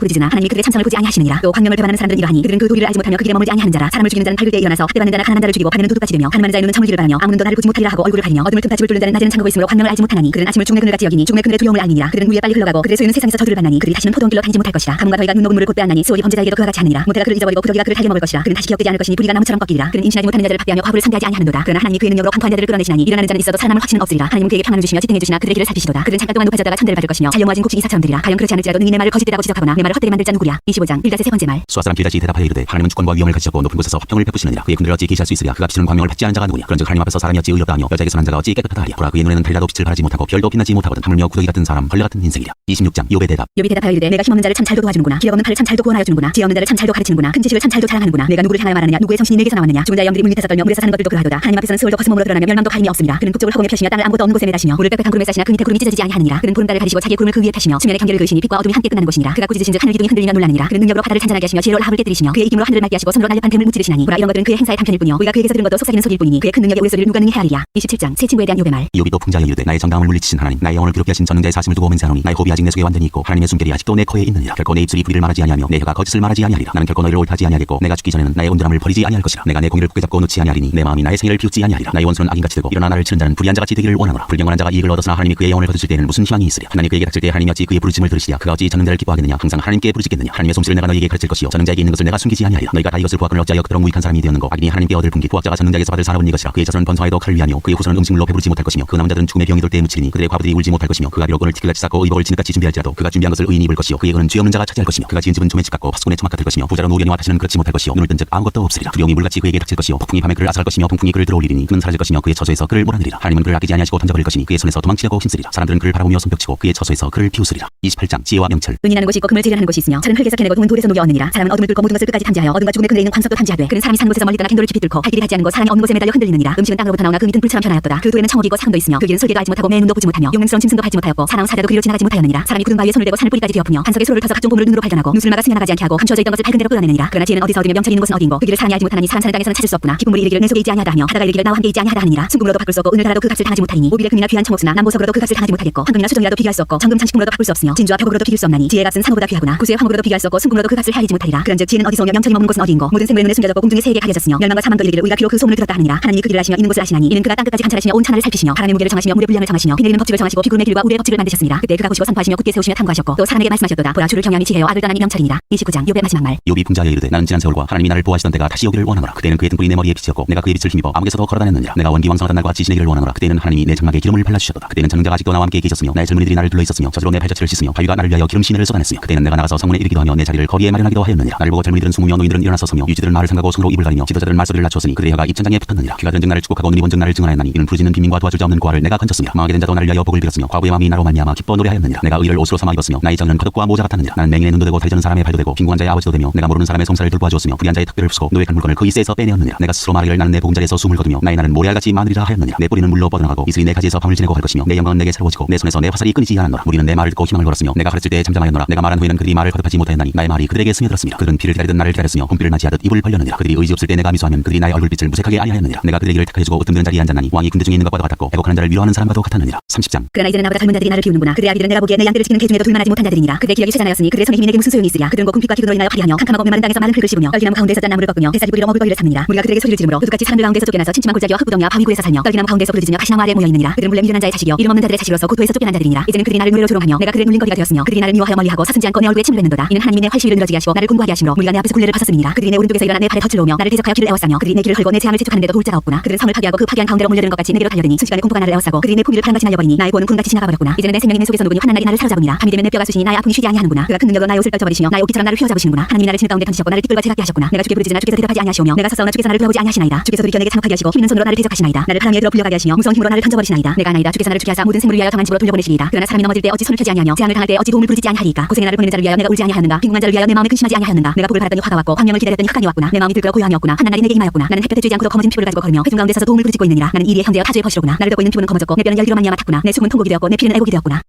Speaker 2: 부르짖으나 하나님이 그들의 참상을 보지 아니하시느니라. 또 광명을 배반하는 사람들은 이러하니 그들은 그 도리를 알지 못하며 그 길에 머물지 아니하는 자라. 사람을 죽이는 자는 밝을 때에 일어나서 학대받는 자나 가난한 자를 죽이고 반면은 도둑같이 되며 가늠하는 자의 눈은 청을기를 바라며 아무 눈도 나를 보지 못하리라 하고 얼굴을 가리며 어둠을 틈타집을 뚫는 자는 낮에는 창고고 있으므로 광명을 알지 못하나니 그들은 아침을 죽음의 그늘같이 여기니 죽음의 그늘의 두려움을 알미니라. 그들은 우리에 빨리 흘러가고 그들의 소유는 세상에서 저주를 받나니 그들이 다시는 포도원길로 다니지 못할 것이라. 가뭄과 더위가 눈노분물을 곧 빼앗나니 수월이 범죄자에게도 그와 같이 하느니라. 모태가 그를 잊어버리고 부더기가 그를 달게 먹을 것이라. 그는 다시 기억되지 않을 것이니 불이가 나무처럼 꺾이리라. 그는 임신하지 못하는 자들을 박대하며 과부를 상대하지 아니하는도다. 그러나 하나님이 그의 능력으로 강포한 자들을 끌어내시나니 일어나는 자는 있어도 살아남을 확신은 없으리라. 하나님은 그에게 평안을 주시며 지탱해 주시나 그들의 길을 살피시도다. 그들은 잠깐 동안 높아졌다가 천대를 받을 것이며 잘려 모아진 곡식 이삭처럼 되리라. 가령 그렇지 않을지라도 능히 내 말을 거짓되다고 지적하거나 내 말을 헛되이 만들 자 누구랴. 25장 빌닷의 세 번째 말.
Speaker 1: 수아 사람 빌닷이 대답하여 이르되 하나님은 주권과 위엄을 가지셨고 높은 곳에서 화평을 베푸시느니라. 그의 군대를 어찌 계시할 수 있으랴. 그가 비추는 광명을 받지 않은 자가 누구냐. 그런즉 하나님 앞에서 사람이 어찌 의롭다 하며 여자에게 선한 자가 어찌 깨끗하다 하랴. 보라 그의 눈에는 달이라도 빛을 발하지 못하고 별도 빛나지 못하거든. 하물며 구더기 같은 사람 벌레 같은 인생이랴. 26장 욥의 대답.
Speaker 2: 욥이 대답하여 이르되 내가 힘없는 자를 참 잘도 도와주는구나. 기력 없는 팔을 참 잘도 구원하여 주는구나. 지혜 없는 자를 참 잘도 가르치는구나. 큰 지식을 참 잘도 자랑하는구나. 내가 누구를 향하여 말하느냐. 누구의 정신이 내게서 나왔느냐. 죽은 자의 영들이 물 밑에서 떨며 물에서 사는 것들도 그러하도다. 하나님 앞에서는 수월도 거스몸으로 드러나며 멸망도 가림이 없습니다. 그는 북쪽을 허공에 펴시며 땅을 아무것도 없는 곳에 매다시며 물을 빽빽한 구름에 싸시나 그 밑에 구름이 찢어지지 아니하느니라. 그는 보름달을 가리시고 자기의 구름을 그 위에 펴시며 수면의 경계를 그으시니 빛과 어둠이 함께 끝나는 곳이니라. 그가 꾸짖으신즉 하늘 기둥이 흔들리며 놀라느니라. 그는 능력으로 바다를 잔잔하게 하시며 지혜로 라합을 깨뜨리시며 그의 이김으로 하늘을 맑게 하시고 손으로 날렵한 뱀을 무찌르시나니 보라 이런 것들은 그의 행사의 단편일 뿐이요 우리가 그에게서 들은 것도 속삭이는 소리일 뿐이니 그의 큰 능력의 우레소리를 누가 능히 헤아리랴. 27장 새 친구에 대한 욥의 말.
Speaker 1: 욥이 또 풍자여 이르되 나의 정당함을 물리치신 하나님 나의 영혼을 괴롭게 하신 전능자의 사심을 두고 맹세하노니 나의 호흡이 아직 내 속에 완전히 있고 하나님의 숨결이 아직도 내 코에 있느니라. 결코 내 입술이 불의를 말하지 아니하며 내 혀가 거짓을 말하지 아니하리라. 나는 결코 너희를 옳다지 아니하겠고 내가 죽기 전에는 나의 온전함을 버리지 아니할 것이라. 내가 내 공의를 굳게 잡고 놓지 아니하리니 내 마음이 나의 생애를 비웃지 아니하리라. 나의 원수는 악인같이 되고 일어나 나를 치는 자는 불의한 자같이 되기를 원하노라. 불경건한 자가 이익을 얻었으나 하나님이 그의 영혼을 거두실 때에는 무슨 희망이 있으랴. 하나님 그에게 닥칠 때 하나님이 어찌 그의 부르짖음을 들으시랴. 그가 어찌 전능자를 기뻐하겠느냐. 항상 하나님께 부르짖겠느냐. 하나님의 솜씨를 내가 너희에게 가르칠 것이요 전능자에게 있는 것을 내가 숨기지 아니하리라. 너희가 다 이것을 보았거늘 어찌하여 그토록 무익한 사람이 되었는고. 악인이 하나님께 얻을 분기 부학자가 전능자에게서 받을 산업은 이것이라. 그의 자손은 번성하여도 칼을 위하며 그의 후손은 음식물로 배부르지 못할 것이며 그 남은 자들은 죽음의 병이 돌 때에 묻히리니 그들의 과부들이 울지 못할 것이며 그가 비록 오늘 티끌같이 쌓고 의복을 진흙같이 준비할지라도 그가 준비한 것을 의인이 입을 것이요 그의 은은 죄 없는 자가 차지할 것이며 그가 지은 집은 조매집 같고 파수꾼의 초막 같을 것이며 부자로 노견이와 다시는 그렇지 못할 것이요 눈을 뜬즉 아무것도 없으리라. 두려움이 물같이 그에게 닥칠 것이요 폭풍이 밤에 그를 아사할 것이며 풍풍이 그를 들어올리리니 그는 사라질 것이며 그의 처소에서 그를 몰아내리라. 하나님은 그를 아끼지 아니하시고 던져버릴 것이니 그의 손에서 도망치려고 힘쓰리라. 사람들은 그를 바라보며 손뼉치고 그의 처소에서 그를 비웃으리라. 28장 지혜와 명철.
Speaker 2: 은이 나는 곳이 있고 금을 재련하는 곳이 있으며 철은 흙에서 캐내고 동은 돌에서 녹여 얻느니라. 사람은 어둠을 뚫고 모든 것을 끝까지 탐지하여 어둠과 죽음의 그늘에 있는 광석도 탐지하되 그는 사람이 사는 곳에서 멀리 떠나 갱도를 깊이 뚫고 갈 길이 닿지 않은 곳 사람이 없는 곳에 매달려 흔들리느니라. 음식은 땅으로부터 나오나 그 밑은 불처럼 변하였도다. 그 돌에는 청옥이고 사금도 있으며 그 길은 솔개도 알지 못하고 매 눈도 보지 못하며 용맹스러운 짐승도 밟지 못하였고 사나운 사자도 그리로 지나가지 못하였느니라. 사람이 구름 바위에 손을 대고 산을 뿌리까지 뒤엎으며 반석에 소로를 터서 각종 보물을 눈으로 발견하고 누수를 막아 스며나가지 않게 하고 감추어져 있던 것을 밝은 대로 끌어내느니라. 그러나 지혜는 어디서 얻으며 명철이 있는 곳은 어디인고 그 길을 사람이 알지 못하나니 사람 사는 땅에서는 찾을 수 없구나. 깊은 물이 이르기를 내 속에 있지 아니하다 하며 바다가 이르기를 나와 함께 있지 아니하다 하느니라. 순금으로도 바꿀 수 없고 은을 달아도 그 값을 당하지 못하리니 오빌의 금이나 귀한 청옥수나 남보석으로도 그 값을 당하지 못하겠고 황금이나 수정이라도 비교할 수 없고 정금 장식품으로도 바꿀 수 없으며 진주와 벽으로도 비길 수 없나니 지혜의 값은 산호보다 귀하구나. 구수의 황옥으로도 비교할 수 없고 순금으로도 그 값을 헤아리지 못하리라. 그런즉 지혜는 어디서 오며 명철이 머무는 곳은 어디인고 모든 생물의 눈에 숨겨졌고 공중의 새에게 가려졌으며 멸망과 사망도 이르기를 우리가 비록 그 소문을 들었다 하느니라. 하나님이 그 길을 아시며 있는 곳을 아시나니 이는 그가 땅끝까지 관찰하시며 온 천하를 살피시며 바람의 무게를 정하시며 물의 분량을 정하시며 비 내리는 법칙을 정하시고 비구름의 길과 우리의 법칙을 만드셨습니다. 그때 그가 보시고 선포하시며 굳게 세우시며 탐구하셨고 또 사람에게 말씀하셨도다. 보라 주를 경외함이 지혜요 악을 떠남이 명철이니라. 29장 욥의 마지막 말.
Speaker 1: 욥이 풍자하여 이르되 나는 지난 세월과 하나님이 나를 보호하시던 때가 다시 오기를 원하노라. 그때는 그의 등불이 내 머리에 빛이었고 내가 그의 빛을 힘입어 암흑에서도 걸어다녔느니라. 내가 원기왕성하던 날과 같이 지내기를 원하노라. 그때는 하나님이 내 장막에 기름을 발라주셨도다. 그때는 전능자가 아직도 나와 함께 계셨으며 나의 젊은이들이 나를 둘러 있었으며 저주로 내 발자취를 씻으며 바위가 나를 위하여 기름 시내를 쏟아냈으며 그때는 내가 나가서 성문에 이르기도 하며 내 자리를 거리에 마련하기도 하였느니라. 나를 보고 젊은이들은 숨으며 노인들은 일어나서 서며 유지들은 말을 삼가고 손으로 입을 가리며 지도자들은 말소리를 낮추었으니 그들의 혀가 입천장에 붙었느니라. 귀가 들은즉 나를 축복하고 눈이 본즉 나를 증언하였나니 이는 부르짖는 빈민과 도와줄 자 없는 고아를 내가 건졌습니다. 망하게 된 자도 나를 위하여 복을 빌었으며 과부의 마음이 나로 말미암아 기뻐 노래하였느니라. 내가 의를 옷으로 삼아 입었으며 나의 정의는 거듭과 모자 같았느니라. 나는 맹인의 눈도 되고 다리 저는 사람의 발도 되고 빈궁한 자의 아버지도 되며 내가 모르는 사람의 송사를 돌보아 주었으며 불의한 자의 탁별을 부수고 노획한 물건을 그 이새에서 빼내었느니라. 내가 스스로 말하기를 나는 내 보금자리에서 숨을 거두며 나의 날은 모래알같이 마늘이라 하였느니라. 내 뿌리는 물로 뻗어나가고 이슬이 내 가지에서 밤을 지내고 할 것이며 내 영광은 내게 새로워지고 내 손에서 내 화살이 끊이지 않았노라. 무리는 내 말을 듣고 희망을 걸었으며 내가 가르칠 때에 잠잠하였노라. 내가 말한 후에는 그들이 말을 거듭하지 못하였나니 나의 말이 그들에게 스며들었습니다. 그들은 비를 기다리던 나를 기다렸으며 봄비를 맞이하듯 입을 벌렸느니라. 그들이 의지 없을 때 내가 미소하면 그들이 나의 얼굴빛을 무색하게 아니하였느니라. 내가 그들의 길을 택하여주고 으뜸드는 자리에 앉았나니 왕이 군대 중에 있는 것과도 같았고 애곡하는 자를 위로하는 사람과도 같았느니라. 30장
Speaker 2: 그러나 이제는 나보다 젊은 자들이 나를 키우는구나. 그들의 아비들은 내가 보기에 내 양들을 지키는 개 중에도 둘만하지 못한 자들이니라. 그들의 기력이 쇠잔하였으니 그들의 손의 힘이 내게 무슨 소용이 있으랴. 그들은 공핍과 기근으로 인하여 파리하며 캄캄하고 메마른 땅에서 많은 흙을 씹으며 떨기나무 가운데서 짠 나무를 꺾으며 배사지 뿌리로 먹을 거리를 삼느니라. 우리가 그들에게 소리를 지르므로 그들같이 사람들 가운데서 쫓겨나서 침침한 골짜기와 흙구덩이와 바위굴에서 살며 떨기나무 가운데서 부르짖으며 가시나무 아래에 모여 있느니라. 그들은 물레 밀려난 자의 자식이요 이름 없는 자들의 자식으로서 고토에서 쫓겨난 자들이니라. 이제는 그들이 나를 노래로 조롱하며 내가 그들의 눌림거리가 되었으며 그들이 나를 미워하여 멀리하고 서슴지 않고 내 얼굴에 침을 뱉는도다. 이는 하나님이 내 활시위를 늘어지게 하시고 나를 공부하게 하심으로 우리가 내 앞에서 굴레를 벗었음이니라. 그들이 내 오른쪽에서 일어나 내 발에 덫을 놓으며 나를 대적하여 길을 에워싸며 그들이 내 길을 헐고 내 재앙을 재촉하는데도 돌자가 없구나. 그들은 성을 파괴하고 그 파괴한 가운데로 몰려드는 것 같이 내게로 달려드니 순식간에 공포가 나를 에워싸고 그들이 내 품위를 바람같이 날려버리니 나의 구원은 구름같이 지나가 버렸구나. 이제는 내 생명이 있는 속에서 누구니 환난 날이 나를 사로잡으니라. 밤이 되면 내 뼈가 쑤시니 나의 아픔이 쉬지 아니하는구나. 그가 큰 능력으로 나의 옷을 떨쳐버리시며 나의 옷깃처럼 나를 휘어잡으시는구나. 하나님이 나를 진흙 가운데 던지셨고 나를 띠끌과 제각게 하셨구나. 내가 주께 부르짖으나 주께서 대답하지 아니하시오며 내가 섰사오나 주께서 나를 돌아보지 아니하시나이다. 주께서 돌이켜 내게 창업하게 하시고 힘 있는 손으로 나를 대적하시나이다. 나를 바람 위에 들어 불려가게 하시며 무서운 힘으로 나를 던져버리시나이다. 내가 아나이다. 주께서 나를 죽게 하사 모든 생물을 위하여 정한 집으로 돌려보내시리이다. 그러나 사람이 넘어질 때 어찌 손을 펴지 아니하며 재앙을 당할 때 어찌 도움을 부르짖지 아니하리이까. 고생의 나를 보내는 자를 위하여 내가 울지 아니하였는가. 빈궁한 자를 위하여 내 마음에 근심하지 아니하였는가. 내가 복을 바랐더니 화가 왔고 광명을 기다렸더니 흑간이 왔구나. 내 마음이 들끓어 고요함이었구나. 환난 날이 내게 임하였구나. 나는 햇볕에 쬐지 않고도 검어진 피부를 가지고 걸으며 회중 가운데 서서 도움을 부르짖고 있느니라. 나는 이리의 형제여 타주의 벗이로구나. 나를 덮고 있는 피부는 검어졌고 내 뼈는 열기로 말미암아 탔구나. 내 숨은 통곡이 되었고 내 피는 애곡이 되었구나.